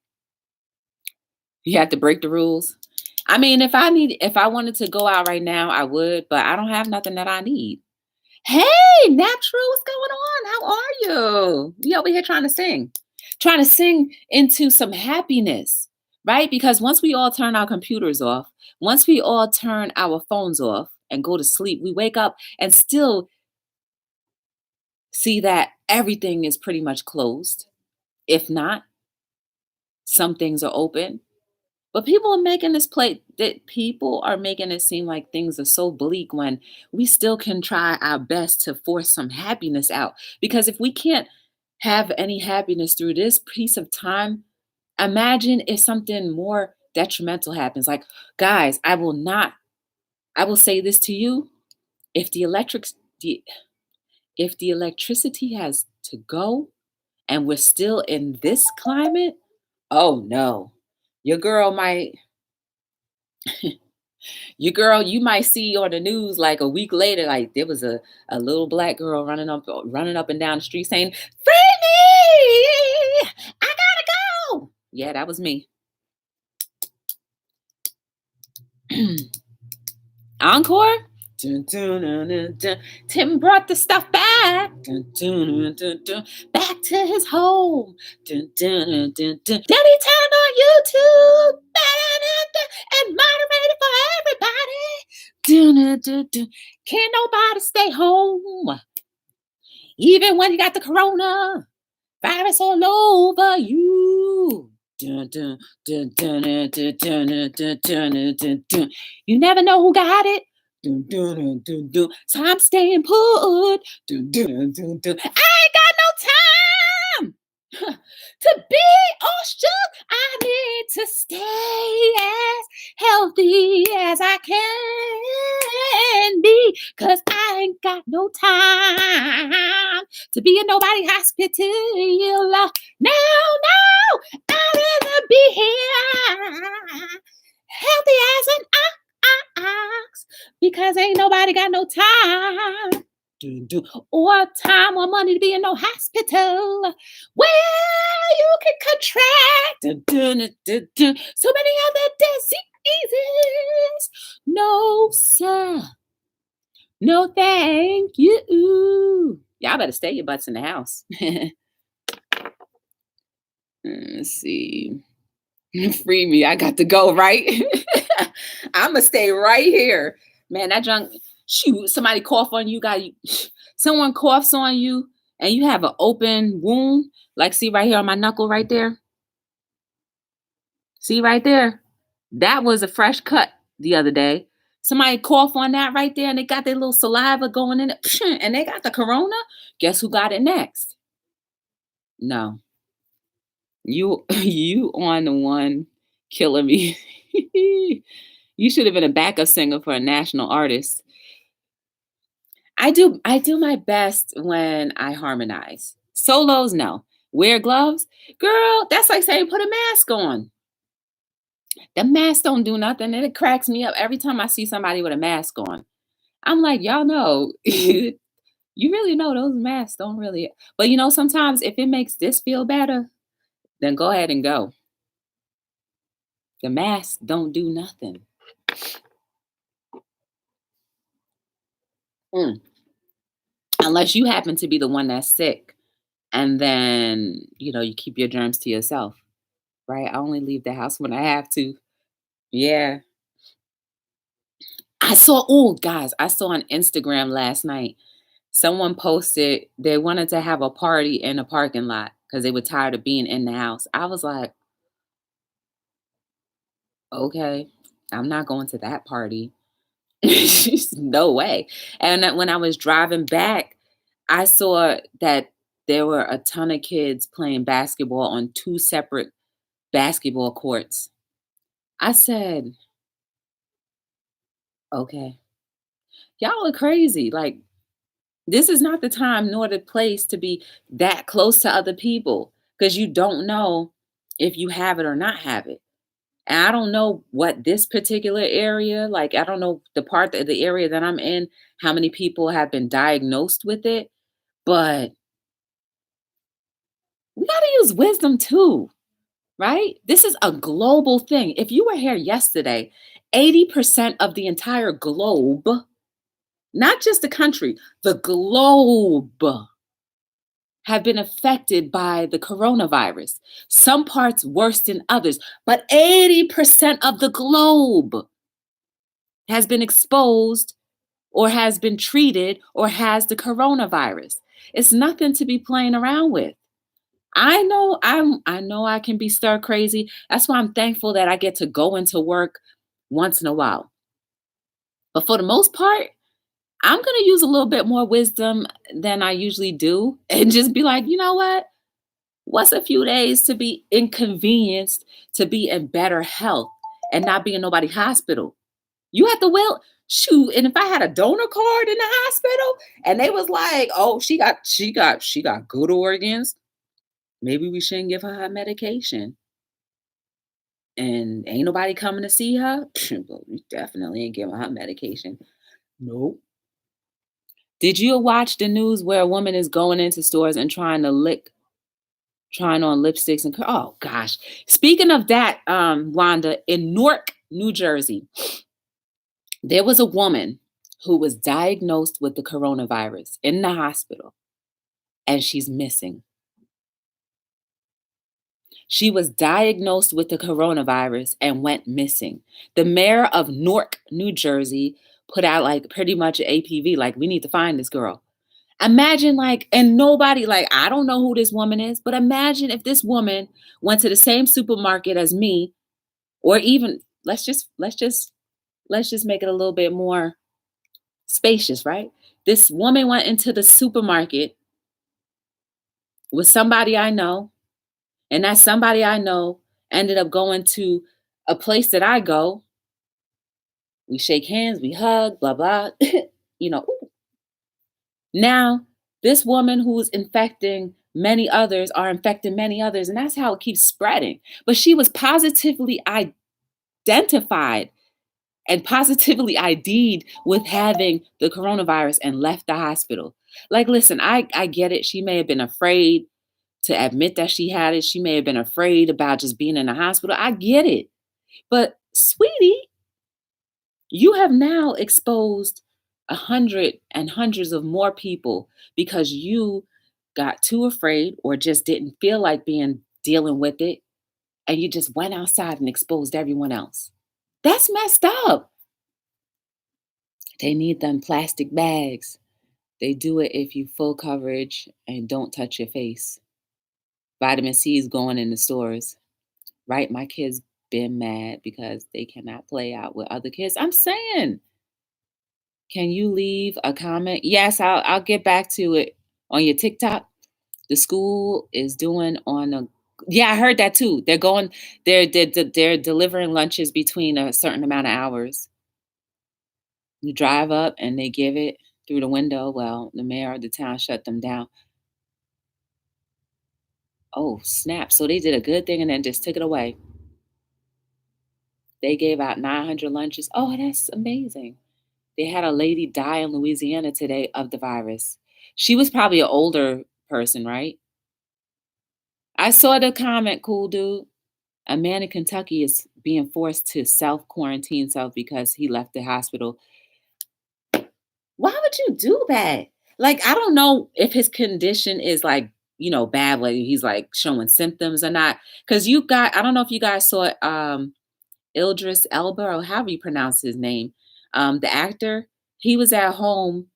You have to break the rules. I mean, if I wanted to go out right now, I would, but I don't have nothing that I need. Hey, Natural, what's going on? How are you? You over here trying to sing into some happiness, right? Because once we all turn our computers off, once we all turn our phones off and go to sleep, we wake up and still see that everything is pretty much closed. If not, some things are open. But people are making it seem like things are so bleak when we still can try our best to force some happiness out. Because if we can't have any happiness through this piece of time, imagine if something more detrimental happens. Like, guys, I will say this to you. If the if the electricity has to go and we're still in this climate, oh no. Your girl might you might see on the news like a week later, like there was a little black girl running up and down the street saying, free me! I gotta go. Yeah, that was me. Encore? Dun, dun, dun, dun, dun. Tim brought the stuff back. Dun, dun, dun, dun, dun. Back to his home. Dun, dun, dun, dun, dun. Then he turned on YouTube. Dun, dun, dun, and moderated for everybody. Dun, dun, dun, dun. Can't nobody stay home. Even when you got the corona virus all over you. Dun, dun, dun, dun, dun, dun, dun, dun, dun, dun, dun, dun. You never know who got it. Dun, dun, dun, dun, dun. So I'm staying put. Dun, dun, dun, dun. I ain't got no time to be all shook. I need to stay as healthy as I can be. Cause I ain't got no time to be in nobody hospital. No, no, I'd rather be here healthy as an ox because ain't nobody got no time or time or money to be in no hospital where you can contract so many other diseases. No, sir. No, thank you. Y'all better stay your butts in the house. Let's see. Free me. I got to go, right? I'm going to stay right here. Man, that junk, shoot, somebody cough on you, someone coughs on you, and you have an open wound. Like, see right here on my knuckle right there? See right there? That was a fresh cut the other day. Somebody cough on that right there, and they got their little saliva going in it, and they got the corona. Guess who got it next? No. You on the one killing me. You should have been a backup singer for a national artist. I do my best when I harmonize. Solos, no. Wear gloves? Girl, that's like saying put a mask on. The mask don't do nothing, and it cracks me up every time I see somebody with a mask on. I'm like, y'all know, you really know those masks don't really. But sometimes if it makes this feel better, then go ahead and go. The masks don't do nothing. Unless you happen to be the one that's sick, and then you keep your germs to yourself, right? I only leave the house when I have to. Yeah. I saw on Instagram last night, someone posted they wanted to have a party in a parking lot because they were tired of being in the house. I was like, okay, I'm not going to that party. No way. And when I was driving back, I saw that there were a ton of kids playing basketball on two separate basketball courts. I said, okay, y'all are crazy. Like, this is not the time nor the place to be that close to other people because you don't know if you have it or not have it. And I don't know what this particular area, like, I don't know the part of the area that I'm in, how many people have been diagnosed with it, but we got to use wisdom too, right? This is a global thing. If you were here yesterday, 80% of the entire globe, not just the country, the globe, have been affected by the coronavirus. Some parts worse than others, but 80% of the globe has been exposed or has been treated or has the coronavirus. It's nothing to be playing around with. I know I can be stir crazy. That's why I'm thankful that I get to go into work once in a while. But for the most part, I'm going to use a little bit more wisdom than I usually do and just be like, you know what? What's a few days to be inconvenienced to be in better health and not be in nobody's hospital? You have to shoot. And if I had a donor card in the hospital and they was like, oh, she got good organs, maybe we shouldn't give her medication. And ain't nobody coming to see her. Well, we definitely ain't giving her medication. Nope. Did you watch the news where a woman is going into stores and trying on lipsticks and oh gosh. Speaking of that, Wanda, in Newark, New Jersey, there was a woman who was diagnosed with the coronavirus in the hospital, and she's missing. She was diagnosed with the coronavirus and went missing. The mayor of Newark, New Jersey, put out like pretty much APV, like, we need to find this girl. Imagine, like, and nobody, like, I don't know who this woman is, but imagine if this woman went to the same supermarket as me, or even let's just make it a little bit more spacious, right? This woman went into the supermarket with somebody I know, and that somebody I know ended up going to a place that I go. We shake hands, we hug, blah, blah. you know, now this woman who's infecting many others are infecting many others, and that's how it keeps spreading. But she was positively identified and positively ID'd with having the coronavirus and left the hospital. Like, listen, I get it. She may have been afraid to admit that she had it. She may have been afraid about just being in the hospital. I get it. But, sweetie, you have now exposed a hundred and hundreds of more people because you got too afraid or just didn't feel like dealing with it, and you just went outside and exposed everyone else. That's messed up. They need them plastic bags. They do it if you full coverage and don't touch your face. Vitamin C is going in the stores, right? My kids been mad because they cannot play out with other kids. I'm saying, can you leave a comment? Yes, I'll get back to it on your TikTok. The school is doing on a yeah, I heard that too. They're delivering lunches between a certain amount of hours. You drive up and they give it through the window. Well, the mayor of the town shut them down. Oh, snap. So they did a good thing and then just took it away. They gave out 900 lunches. Oh, that's amazing. They had a lady die in Louisiana today of the virus. She was probably an older person, right? I saw the comment, cool dude. A man in Kentucky is being forced to self quarantine self because he left the hospital. Why would you do that? Like, I don't know if his condition is like, bad, like he's like showing symptoms or not. Cause I don't know if you guys saw Idris Elba, or however you pronounce his name, the actor. He was at home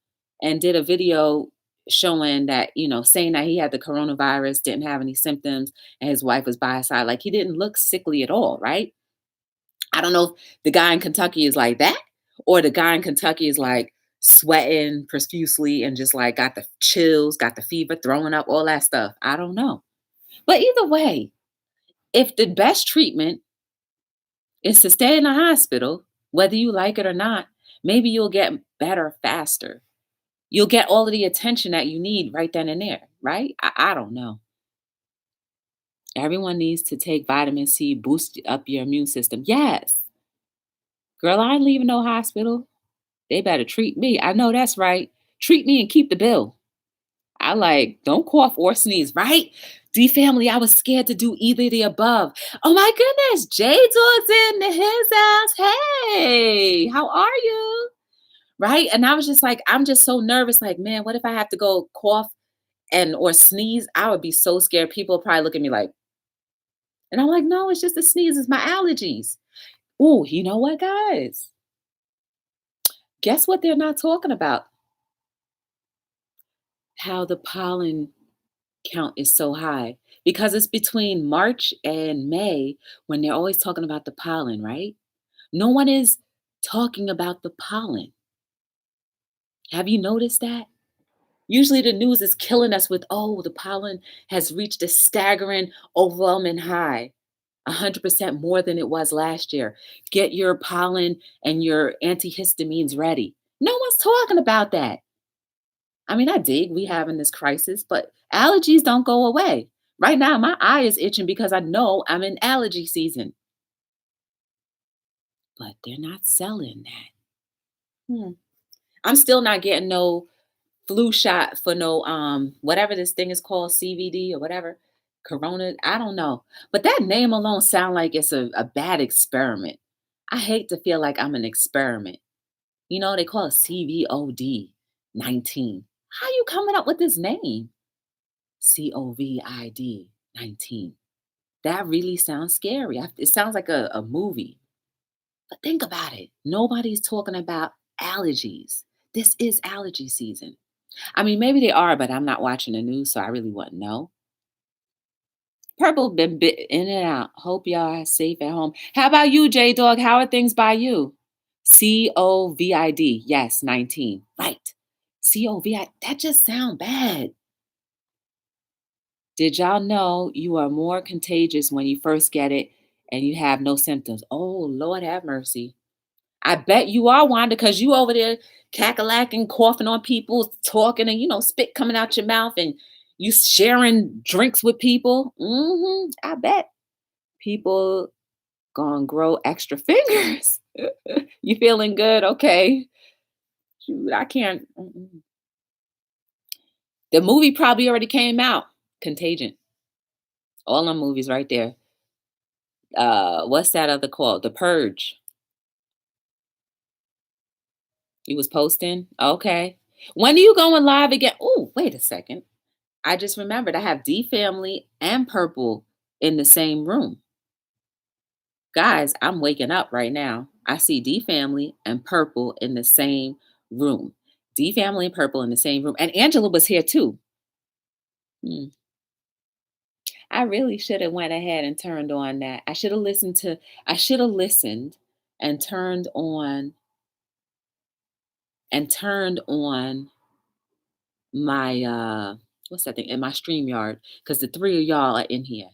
and did a video showing that, saying that he had the coronavirus, didn't have any symptoms, and his wife was by his side. Like, he didn't look sickly at all, right? I don't know if the guy in Kentucky is like that, or the guy in Kentucky is like sweating profusely and just like got the chills, got the fever, throwing up, all that stuff. I don't know. But either way, if the best treatment is to stay in the hospital, whether you like it or not, maybe you'll get better faster. You'll get all of the attention that you need right then and there, right? I don't know. Everyone needs to take vitamin C, boost up your immune system. Yes. Girl, I ain't leaving no hospital. They better treat me. I know that's right. Treat me and keep the bill. I like, don't cough or sneeze, right? D family, I was scared to do either of the above. Oh my goodness, Jade Dog's in his house. Hey, how are you? Right? And I was just like, I'm just so nervous. Like, man, what if I have to go cough and or sneeze? I would be so scared. People would probably look at me like, and I'm like, no, it's just a sneeze. It's my allergies. Oh, you know what, guys? Guess what they're not talking about? How the pollen count is so high, because it's between March and May when they're always talking about the pollen, right? No one is talking about the pollen. Have you noticed that? Usually the news is killing us with, oh, the pollen has reached a staggering, overwhelming high, 100% more than it was last year. Get your pollen and your antihistamines ready. No one's talking about that. I mean, I dig we having this crisis, but allergies don't go away. Right now, my eye is itching because I know I'm in allergy season, but they're not selling that. Hmm. I'm still not getting no flu shot for no whatever this thing is called, CVD or whatever, Corona. I don't know, but that name alone sound like it's a bad experiment. I hate to feel like I'm an experiment. They call it CVOD 19. How you coming up with this name? COVID 19. That really sounds scary. It sounds like a movie. But think about it. Nobody's talking about allergies. This is allergy season. I mean, maybe they are, but I'm not watching the news, so I really wouldn't know. Purple been bit in and out. Hope y'all are safe at home. How about you, J Dog? How are things by you? COVID. Yes, 19. Right. COVID. That just sound bad. Did y'all know you are more contagious when you first get it and you have no symptoms? Oh, Lord have mercy. I bet you are, Wanda, because you over there cackalacking, coughing on people, talking, and spit coming out your mouth, and you sharing drinks with people. I bet people gonna grow extra fingers. You feeling good? Okay. Shoot, I can't. The movie probably already came out. Contagion. All them movies right there. What's that other called? The Purge. You was posting? Okay. When are you going live again? Oh, wait a second. I just remembered I have D Family and Purple in the same room. Guys, I'm waking up right now. I see D Family and Purple in the same room. D Family and Purple in the same room. And Angela was here too. Hmm. I really should have went ahead and turned on that. I should have listened and turned on my what's that thing in my StreamYard because the three of y'all are in here.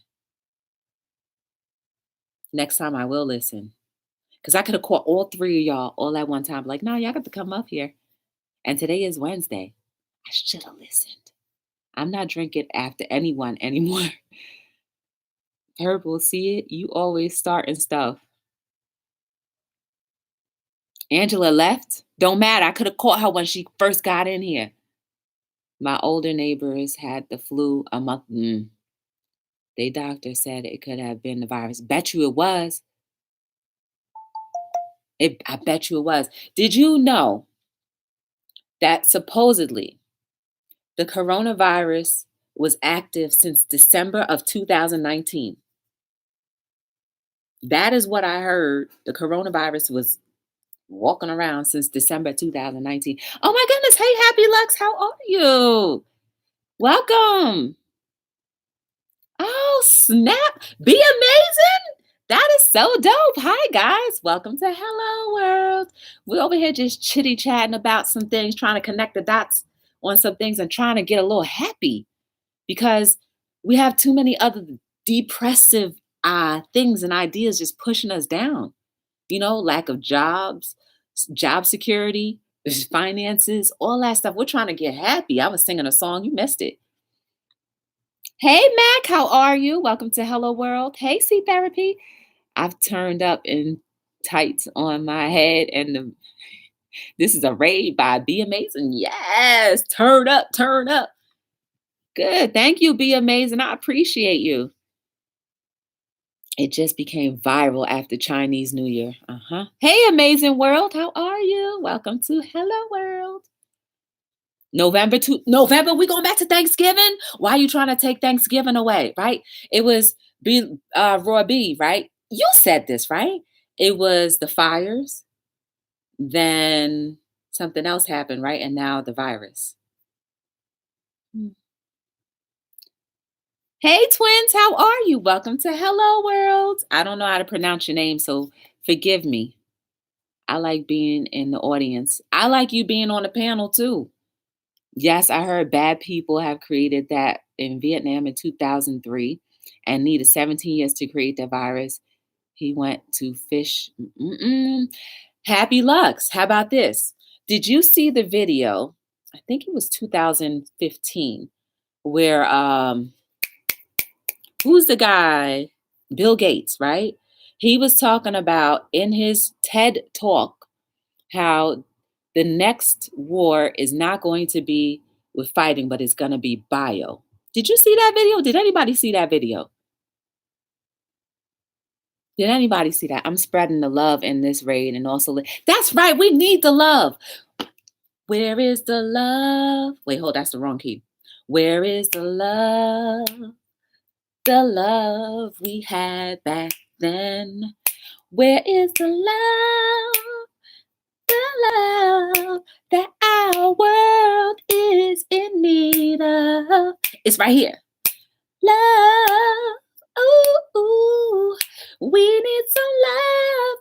Next time I will listen. Because I could have caught all three of y'all all at one time. Like, no, y'all got to come up here. And today is Wednesday. I should have listened. I'm not drinking after anyone anymore. Purple, see it? You always starting stuff. Angela left. Don't matter. I could have caught her when she first got in here. My older neighbors had the flu a month. They doctor said it could have been the virus. Bet you it was. I bet you it was. Did you know that supposedly the coronavirus was active since December of 2019? That is what I heard. The coronavirus was walking around since December 2019. Oh my goodness. Hey, Happy Lux, how are you? Welcome. Oh, snap. Be amazing. That is so dope. Hi, guys. Welcome to Hello World. We're over here just chitty chatting about some things, trying to connect the dots on some things and trying to get a little happy because we have too many other depressive things and ideas just pushing us down. Lack of jobs, job security, finances, all that stuff. We're trying to get happy. I was singing a song. You missed it. Hey, Mac, how are you? Welcome to Hello World. Hey, C Therapy. I've turned up in tights on my head, and this is a raid by Be Amazing. Yes, turn up, turn up. Good. Thank you, Be Amazing. I appreciate you. It just became viral after Chinese New Year. Hey, Amazing World. How are you? Welcome to Hello World. November, we going back to Thanksgiving? Why are you trying to take Thanksgiving away, right? It was Raw B, right? You said this, right? It was the fires, then something else happened, right? And now the virus. Hey, twins, how are you? Welcome to Hello World. I don't know how to pronounce your name, so forgive me. I like being in the audience. I like you being on the panel too. Yes, I heard bad people have created that in Vietnam in 2003 and needed 17 years to create the virus. He went to fish. Happy Lux. How about this? Did you see the video? I think it was 2015 where who's the guy? Bill Gates, right? He was talking about in his TED talk how the next war is not going to be with fighting, but it's going to be bio. Did you see that video? Did anybody see that video? Did anybody see that? I'm spreading the love in this raid and also that's right. We need the love. Where is the love? Wait, hold, that's the wrong key. Where is the love? The love we had back then. Where is the love? The love that our world is in need of. It's right here. Love. Ooh, ooh. We need some love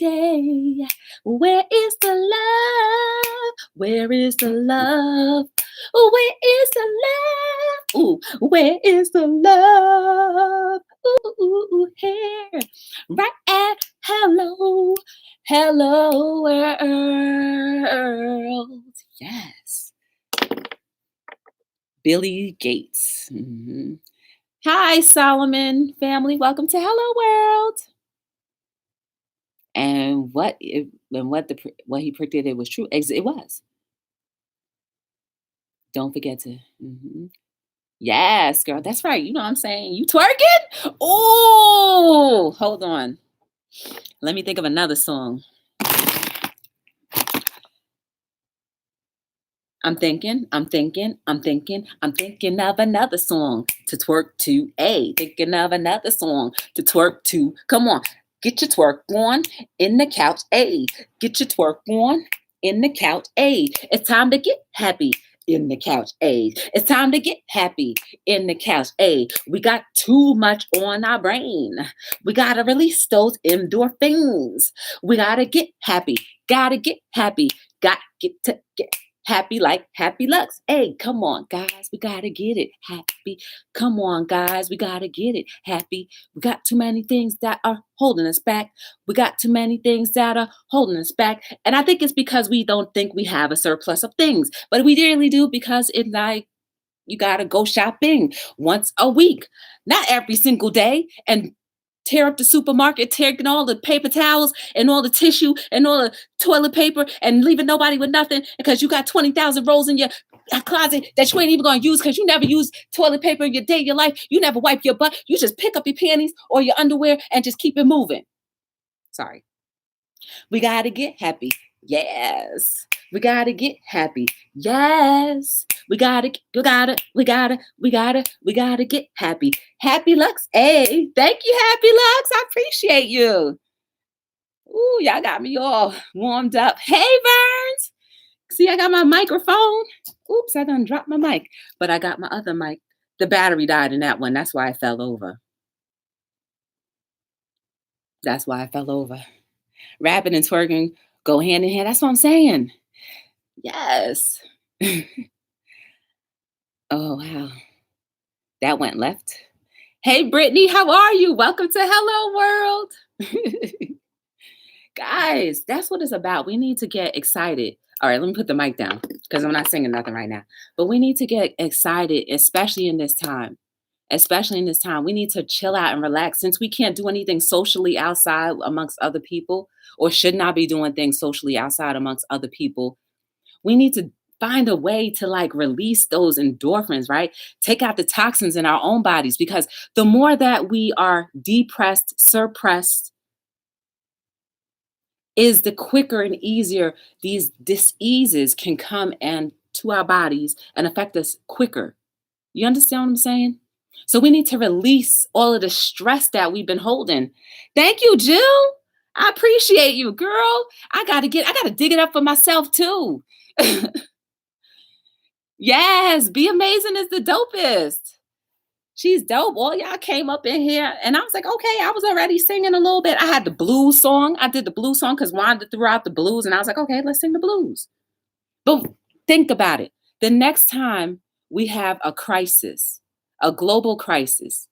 today. Where is the love? Where is the love? Where is the love? Ooh, where is the love? Ooh, here. Right at hello. Hello world. Yes. Billy Gates. Mm-hmm. Hi, Solomon family. Welcome to Hello World. And what he predicted it was true. It was. Don't forget to. Mm-hmm. Yes, girl. That's right. You know what I'm saying? You twerking? Oh, hold on. Let me think of another song. I'm thinking of another song to twerk to. Thinking of another song to twerk to. Come on, get your twerk on in the couch. Get your twerk on in the couch. It's time to get happy in the couch. It's time to get happy in the couch. We got too much on our brain. We gotta release those endorphins. We gotta get happy. Gotta get happy. Got to get happy like Happy Lux. Come on, guys. We got to get it happy. Come on, guys. We got to get it happy. We got too many things that are holding us back. We got too many things that are holding us back. And I think it's because we don't think we have a surplus of things. But we really do, because it's like you got to go shopping once a week, not every single day. And tear up the supermarket, taking all the paper towels and all the tissue and all the toilet paper and leaving nobody with nothing because you got 20,000 rolls in your closet that you ain't even going to use because you never use toilet paper in your day of your life. You never wipe your butt. You just pick up your panties or your underwear and just keep it moving. Sorry. We got to get happy. Yes. We got to get happy. Yes. We gotta get happy. Happy Lux. Thank you, Happy Lux. I appreciate you. Ooh, y'all got me all warmed up. Hey, Burns. See, I got my microphone. Oops, I done dropped my mic. But I got my other mic. The battery died in that one. That's why I fell over. Rapping and twerking go hand in hand. That's what I'm saying. Yes. Oh, wow. That went left. Hey, Brittany, how are you? Welcome to Hello World. Guys, that's what it's about. We need to get excited. All right, let me put the mic down because I'm not singing nothing right now. But we need to get excited, especially in this time. We need to chill out and relax since we can't do anything socially outside amongst other people, or should not be doing things socially outside amongst other people. We need to find a way to like release those endorphins, right? Take out the toxins in our own bodies, because the more that we are depressed, suppressed, is the quicker and easier these diseases can come and to our bodies and affect us quicker. You understand what I'm saying? So we need to release all of the stress that we've been holding. Thank you, Jill. I appreciate you, girl. I gotta dig it up for myself too. Yes, Be Amazing is the dopest. She's dope. All y'all came up in here and I was like, okay, I was already singing a little bit. I had the blues song. I did the blues song because Wanda threw out the blues and I was like, okay, let's sing the blues. But think about it. The next time we have a crisis, a global crisis,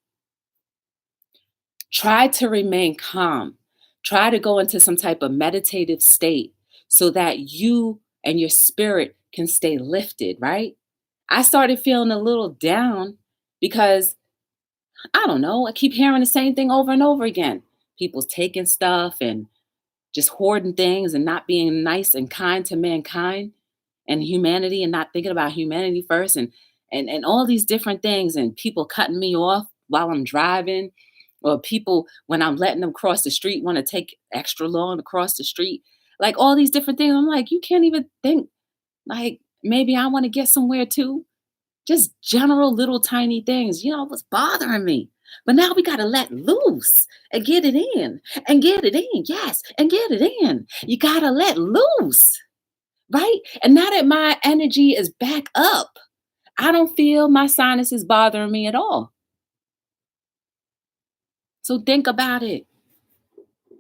try to remain calm. Try to go into some type of meditative state so that you and your spirit can stay lifted, right? I started feeling a little down because, I don't know, I keep hearing the same thing over and over again. People's taking stuff and just hoarding things and not being nice and kind to mankind and humanity and not thinking about humanity first and all these different things, and people cutting me off while I'm driving Or people, when I'm letting them cross the street, want to take extra long to cross the street. Like all these different things. I'm like, you can't even think, like, maybe I want to get somewhere too. Just general little tiny things, what's bothering me. But now we got to let loose and get it in and get it in. Yes, and get it in. You got to let loose, right? And now that my energy is back up, I don't feel my sinuses bothering me at all. So think about it.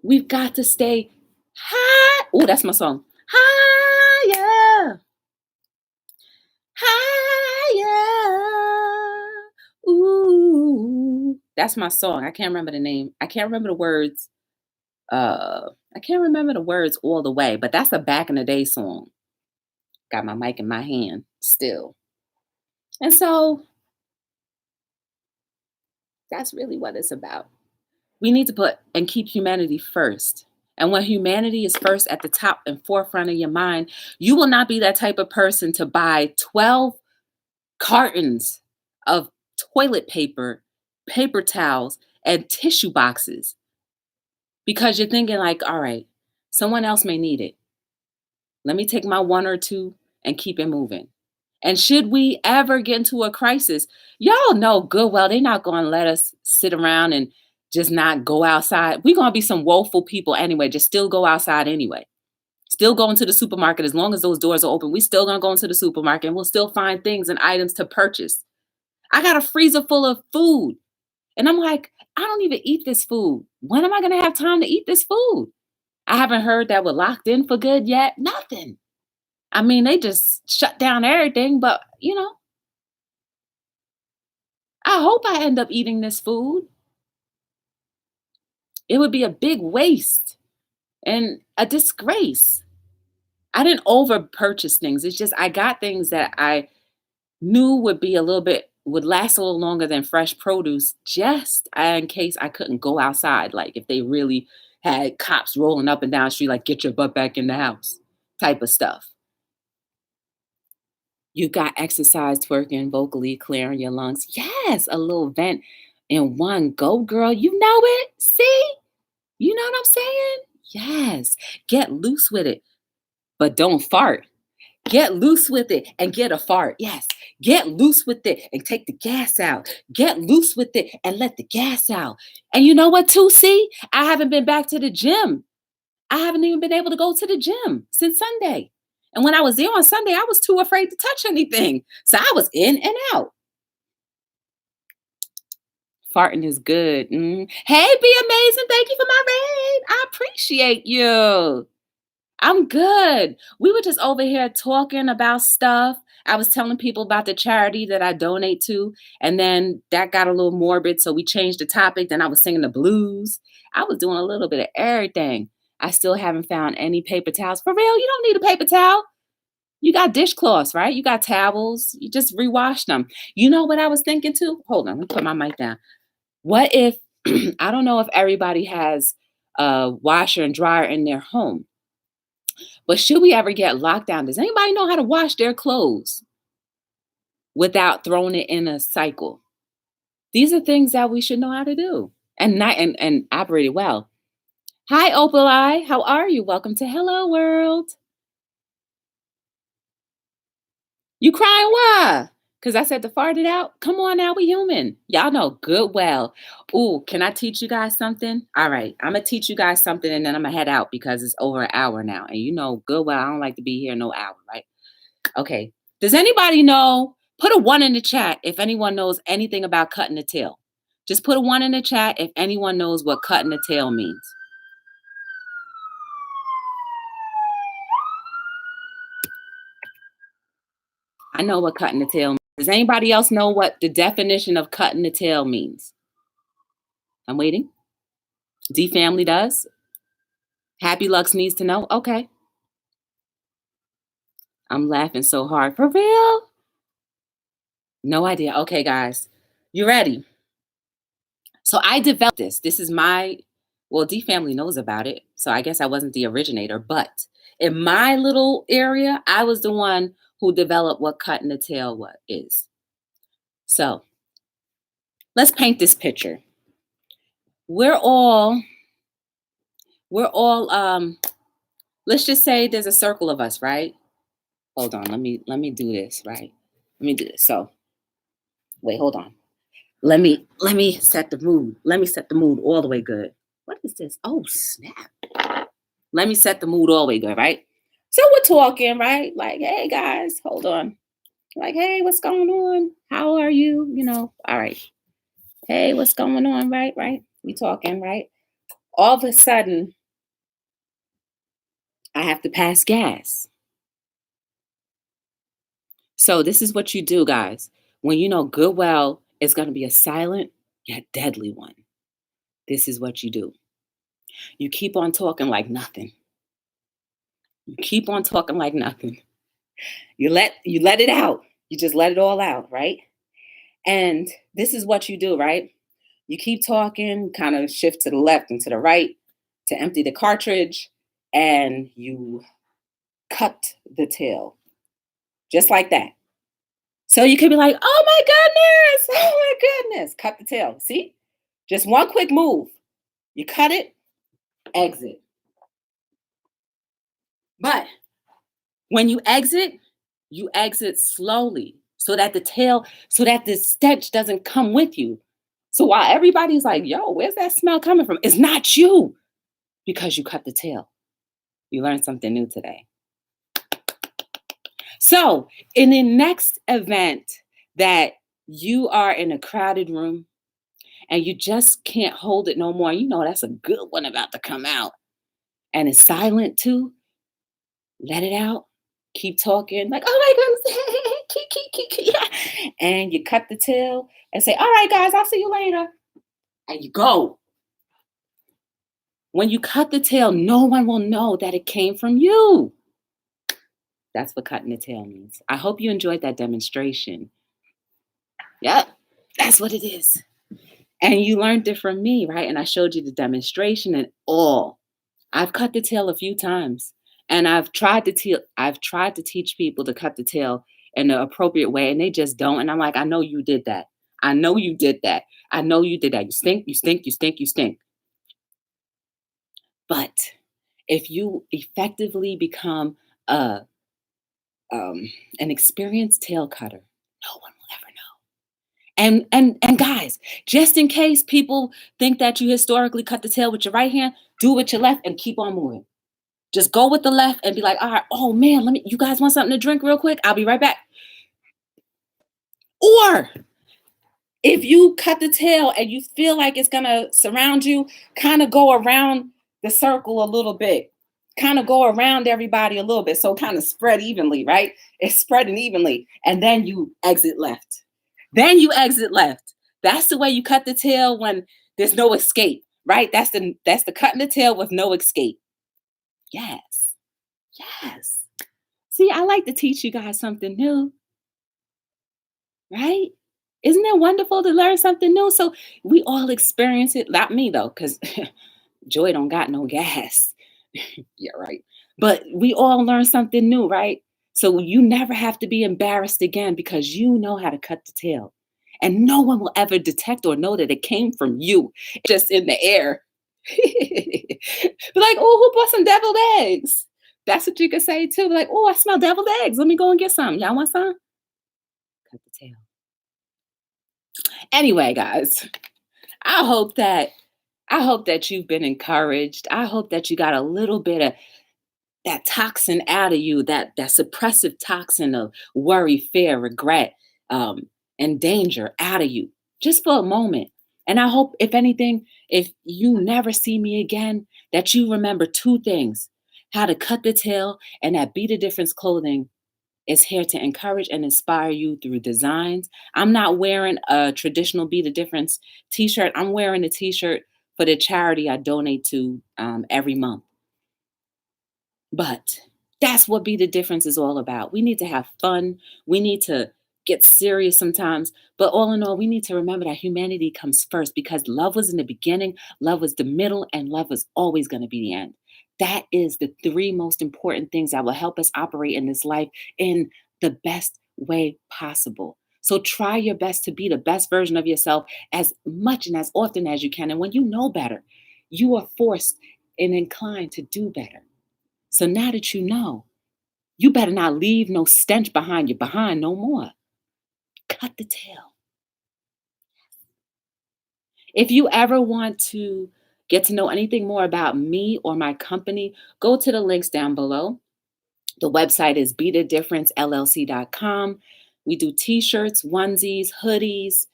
We've got to stay high. Oh, that's my song. Higher, higher. Ooh, that's my song. I can't remember the name. I can't remember the words. I can't remember the words all the way, but that's a back in the day song. Got my mic in my hand still. And so that's really what it's about. We need to put and keep humanity first. And when humanity is first at the top and forefront of your mind, you will not be that type of person to buy 12 cartons of toilet paper, paper towels, and tissue boxes because you're thinking, like, all right, someone else may need it. Let me take my one or two and keep it moving. And should we ever get into a crisis, y'all know good well they're not going to let us sit around and just not go outside. We're going to be some woeful people anyway, just still go outside anyway. Still going to the supermarket as long as those doors are open. We still going to go into the supermarket and we'll still find things and items to purchase. I got a freezer full of food. And I'm like, I don't even eat this food. When am I going to have time to eat this food? I haven't heard that we're locked in for good yet. Nothing. I mean, they just shut down everything, but I hope I end up eating this food. It would be a big waste and a disgrace. I didn't over purchase things. It's just I got things that I knew would last a little longer than fresh produce, just in case I couldn't go outside. Like if they really had cops rolling up and down the street, like get your butt back in the house type of stuff. You got exercise, twerking, vocally clearing your lungs. Yes, a little vent in one go, girl. You know it. See? You know what I'm saying? Yes. Get loose with it, but don't fart. Get loose with it and get a fart. Yes. Get loose with it and take the gas out. Get loose with it and let the gas out. And you know what, too? See? I haven't been back to the gym. I haven't even been able to go to the gym since Sunday. And when I was there on Sunday, I was too afraid to touch anything. So I was in and out. Farting is good. Hey, Be Amazing. Thank you for my raid. I appreciate you. I'm good. We were just over here talking about stuff. I was telling people about the charity that I donate to, and then that got a little morbid. So we changed the topic. Then I was singing the blues. I was doing a little bit of everything. I still haven't found any paper towels. For real, you don't need a paper towel. You got dishcloths, right? You got towels. You just rewash them. You know what I was thinking too? Hold on, let me put my mic down. What if, I don't know if everybody has a washer and dryer in their home, but should we ever get locked down, does anybody know how to wash their clothes without throwing it in a cycle? These are things that we should know how to do and operate it well. Hi, Opal Eye. How are you? Welcome to Hello World. You crying why? Because I said to fart it out? Come on now, we human. Y'all know good well. Ooh, can I teach you guys something? All right, I'm going to teach you guys something and then I'm going to head out because it's over an hour now. And you know good well, I don't like to be here no hour, right? Okay. Does anybody know? Put a 1 in the chat if anyone knows anything about cutting the tail. Just put a 1 in the chat if anyone knows what cutting the tail means. I know what cutting the tail means. Does anybody else know what the definition of cutting the tail means? I'm waiting. D family does. Happy Lux needs to know. Okay. I'm laughing so hard. For real? No idea. Okay, guys. You ready? So I developed this. This is D family knows about it. So I guess I wasn't the originator, but in my little area, I was the one who developed what cutting the tail is. So let's paint this picture. we're all we're all let's just say there's a circle of us, right? Hold on, let me do this, right? Let me do this. So wait, hold on. Let me set the mood. Let me set the mood all the way good. What is this? Oh snap. Let me set the mood all the way good, right? So we're talking, right? Like, hey guys, hold on. Like, hey, what's going on? How are you? All right. Hey, what's going on? Right, right. We talking, right? All of a sudden, I have to pass gas. So this is what you do, guys. When you know good well is going to be a silent yet deadly one. This is what you do. You keep on talking like nothing. You keep on talking like nothing. You let it out. You just let it all out, right? And this is what you do, right? You keep talking, kind of shift to the left and to the right to empty the cartridge, and you cut the tail just like that. So you could be like, oh my goodness, oh my goodness, cut the tail. See? Just one quick move. You cut it, exit. But when you exit slowly so that the stench doesn't come with you. So while everybody's like, yo, where's that smell coming from? It's not you because you cut the tail. You learned something new today. So in the next event that you are in a crowded room and you just can't hold it no more, that's a good one about to come out. And it's silent too. Let it out. Keep talking, like, oh my goodness, yeah. And you cut the tail and say, all right, guys, I'll see you later. And you go. When you cut the tail, no one will know that it came from you. That's what cutting the tail means. I hope you enjoyed that demonstration. Yep, that's what it is. And you learned it from me, right? And I showed you the demonstration and all. I've cut the tail a few times, and I've tried to teach people to cut the tail in the appropriate way, and they just don't. And I'm like, I know you did that. I know you did that. I know you did that. You stink, you stink, you stink, you stink. But if you effectively become a an experienced tail cutter, no one will ever know. And guys, just in case people think that you historically cut the tail with your right hand, do it with your left and keep on moving. Just go with the left and be like, all right, oh man, you guys want something to drink real quick? I'll be right back. Or if you cut the tail and you feel like it's gonna surround you, kind of go around the circle a little bit. Kind of go around everybody a little bit. So kind of spread evenly, right? It's spreading evenly. And then you exit left. Then you exit left. That's the way you cut the tail when there's no escape, right? That's the cutting the tail with no escape. Yes. Yes. See, I like to teach you guys something new, right? Isn't it wonderful to learn something new? So we all experience it. Not me though, because Joy don't got no gas. Yeah, right. But we all learn something new, right? So you never have to be embarrassed again because you know how to cut the tail. And no one will ever detect or know that it came from you, just in the air. Be like, oh, who bought some deviled eggs? That's what you could say too. Be like, oh, I smell deviled eggs. Let me go and get some. Y'all want some? Cut the tail. Anyway, guys, I hope that I hope that you've been encouraged. I hope that you got a little bit of that toxin out of you, that suppressive toxin of worry, fear, regret, and danger out of you, just for a moment. And I hope, if anything, if you never see me again, that you remember two things: how to cut the tail, and that Be the Difference clothing is here to encourage and inspire you through designs. I'm not wearing a traditional Be the Difference t-shirt. I'm wearing a t-shirt for the charity I donate to every month. But that's what Be the Difference is all about. We need to have fun. We need to get serious sometimes. But all in all, we need to remember that humanity comes first because love was in the beginning, love was the middle, and love was always going to be the end. That is the three most important things that will help us operate in this life in the best way possible. So try your best to be the best version of yourself as much and as often as you can. And when you know better, you are forced and inclined to do better. So now that you know, you better not leave no stench behind you behind no more. Cut the tail. If you ever want to get to know anything more about me or my company, go to the links down below. The website is beatadifferencellc.com. We do t-shirts, onesies, hoodies,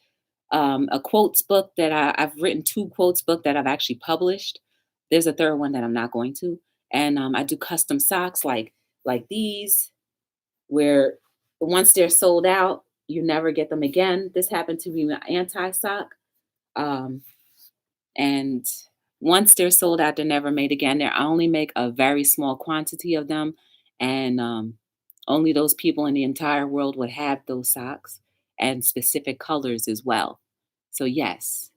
a quotes book that I've written two quotes book that I've actually published. There's a third one that I'm not going to. And I do custom socks like these, where once they're sold out, you never get them again. This happened to be my anti-sock. Um, and once they're sold out, they're never made again. I only make a very small quantity of them, and only those people in the entire world would have those socks and specific colors as well. So yes,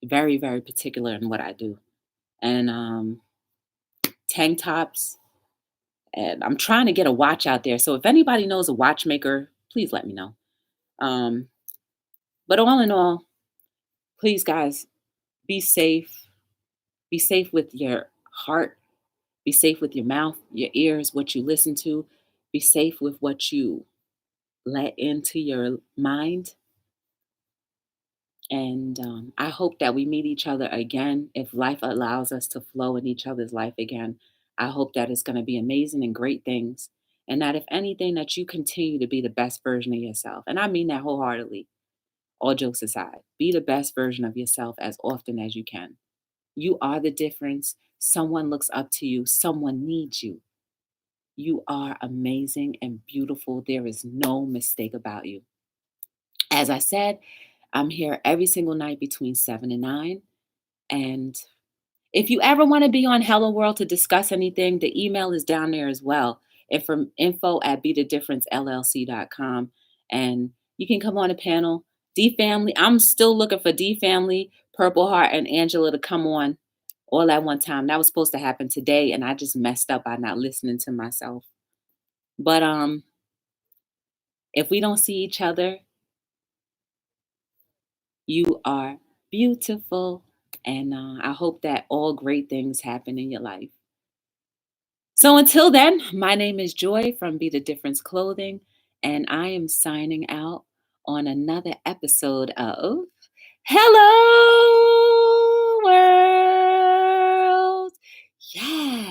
very, very particular in what I do. And tank tops. And I'm trying to get a watch out there. So if anybody knows a watchmaker, please let me know. Um, but all in all, please, guys, be safe. Be safe with your heart. Be safe with your mouth, your ears, what you listen to. Be safe with what you let into your mind. And I hope that we meet each other again. If life allows us to flow in each other's life again, I hope that it's going to be amazing and great things. And that if anything, that you continue to be the best version of yourself. And I mean that wholeheartedly, all jokes aside. Be the best version of yourself as often as you can. You are the difference. Someone looks up to you, someone needs you. You are amazing and beautiful. There is no mistake about you. As I said, I'm here every single night between 7 and 9. And if you ever want to be on Hello World to discuss anything, the email is down there as well. And from info@beatadifferencellc.com. And you can come on a panel. D Family, I'm still looking for D Family, Purple Heart, and Angela to come on all at one time. That was supposed to happen today, and I just messed up by not listening to myself. But if we don't see each other, you are beautiful. And I hope that all great things happen in your life. So until then, my name is Joy from Be the Difference Clothing, and I am signing out on another episode of Hello World. Yeah.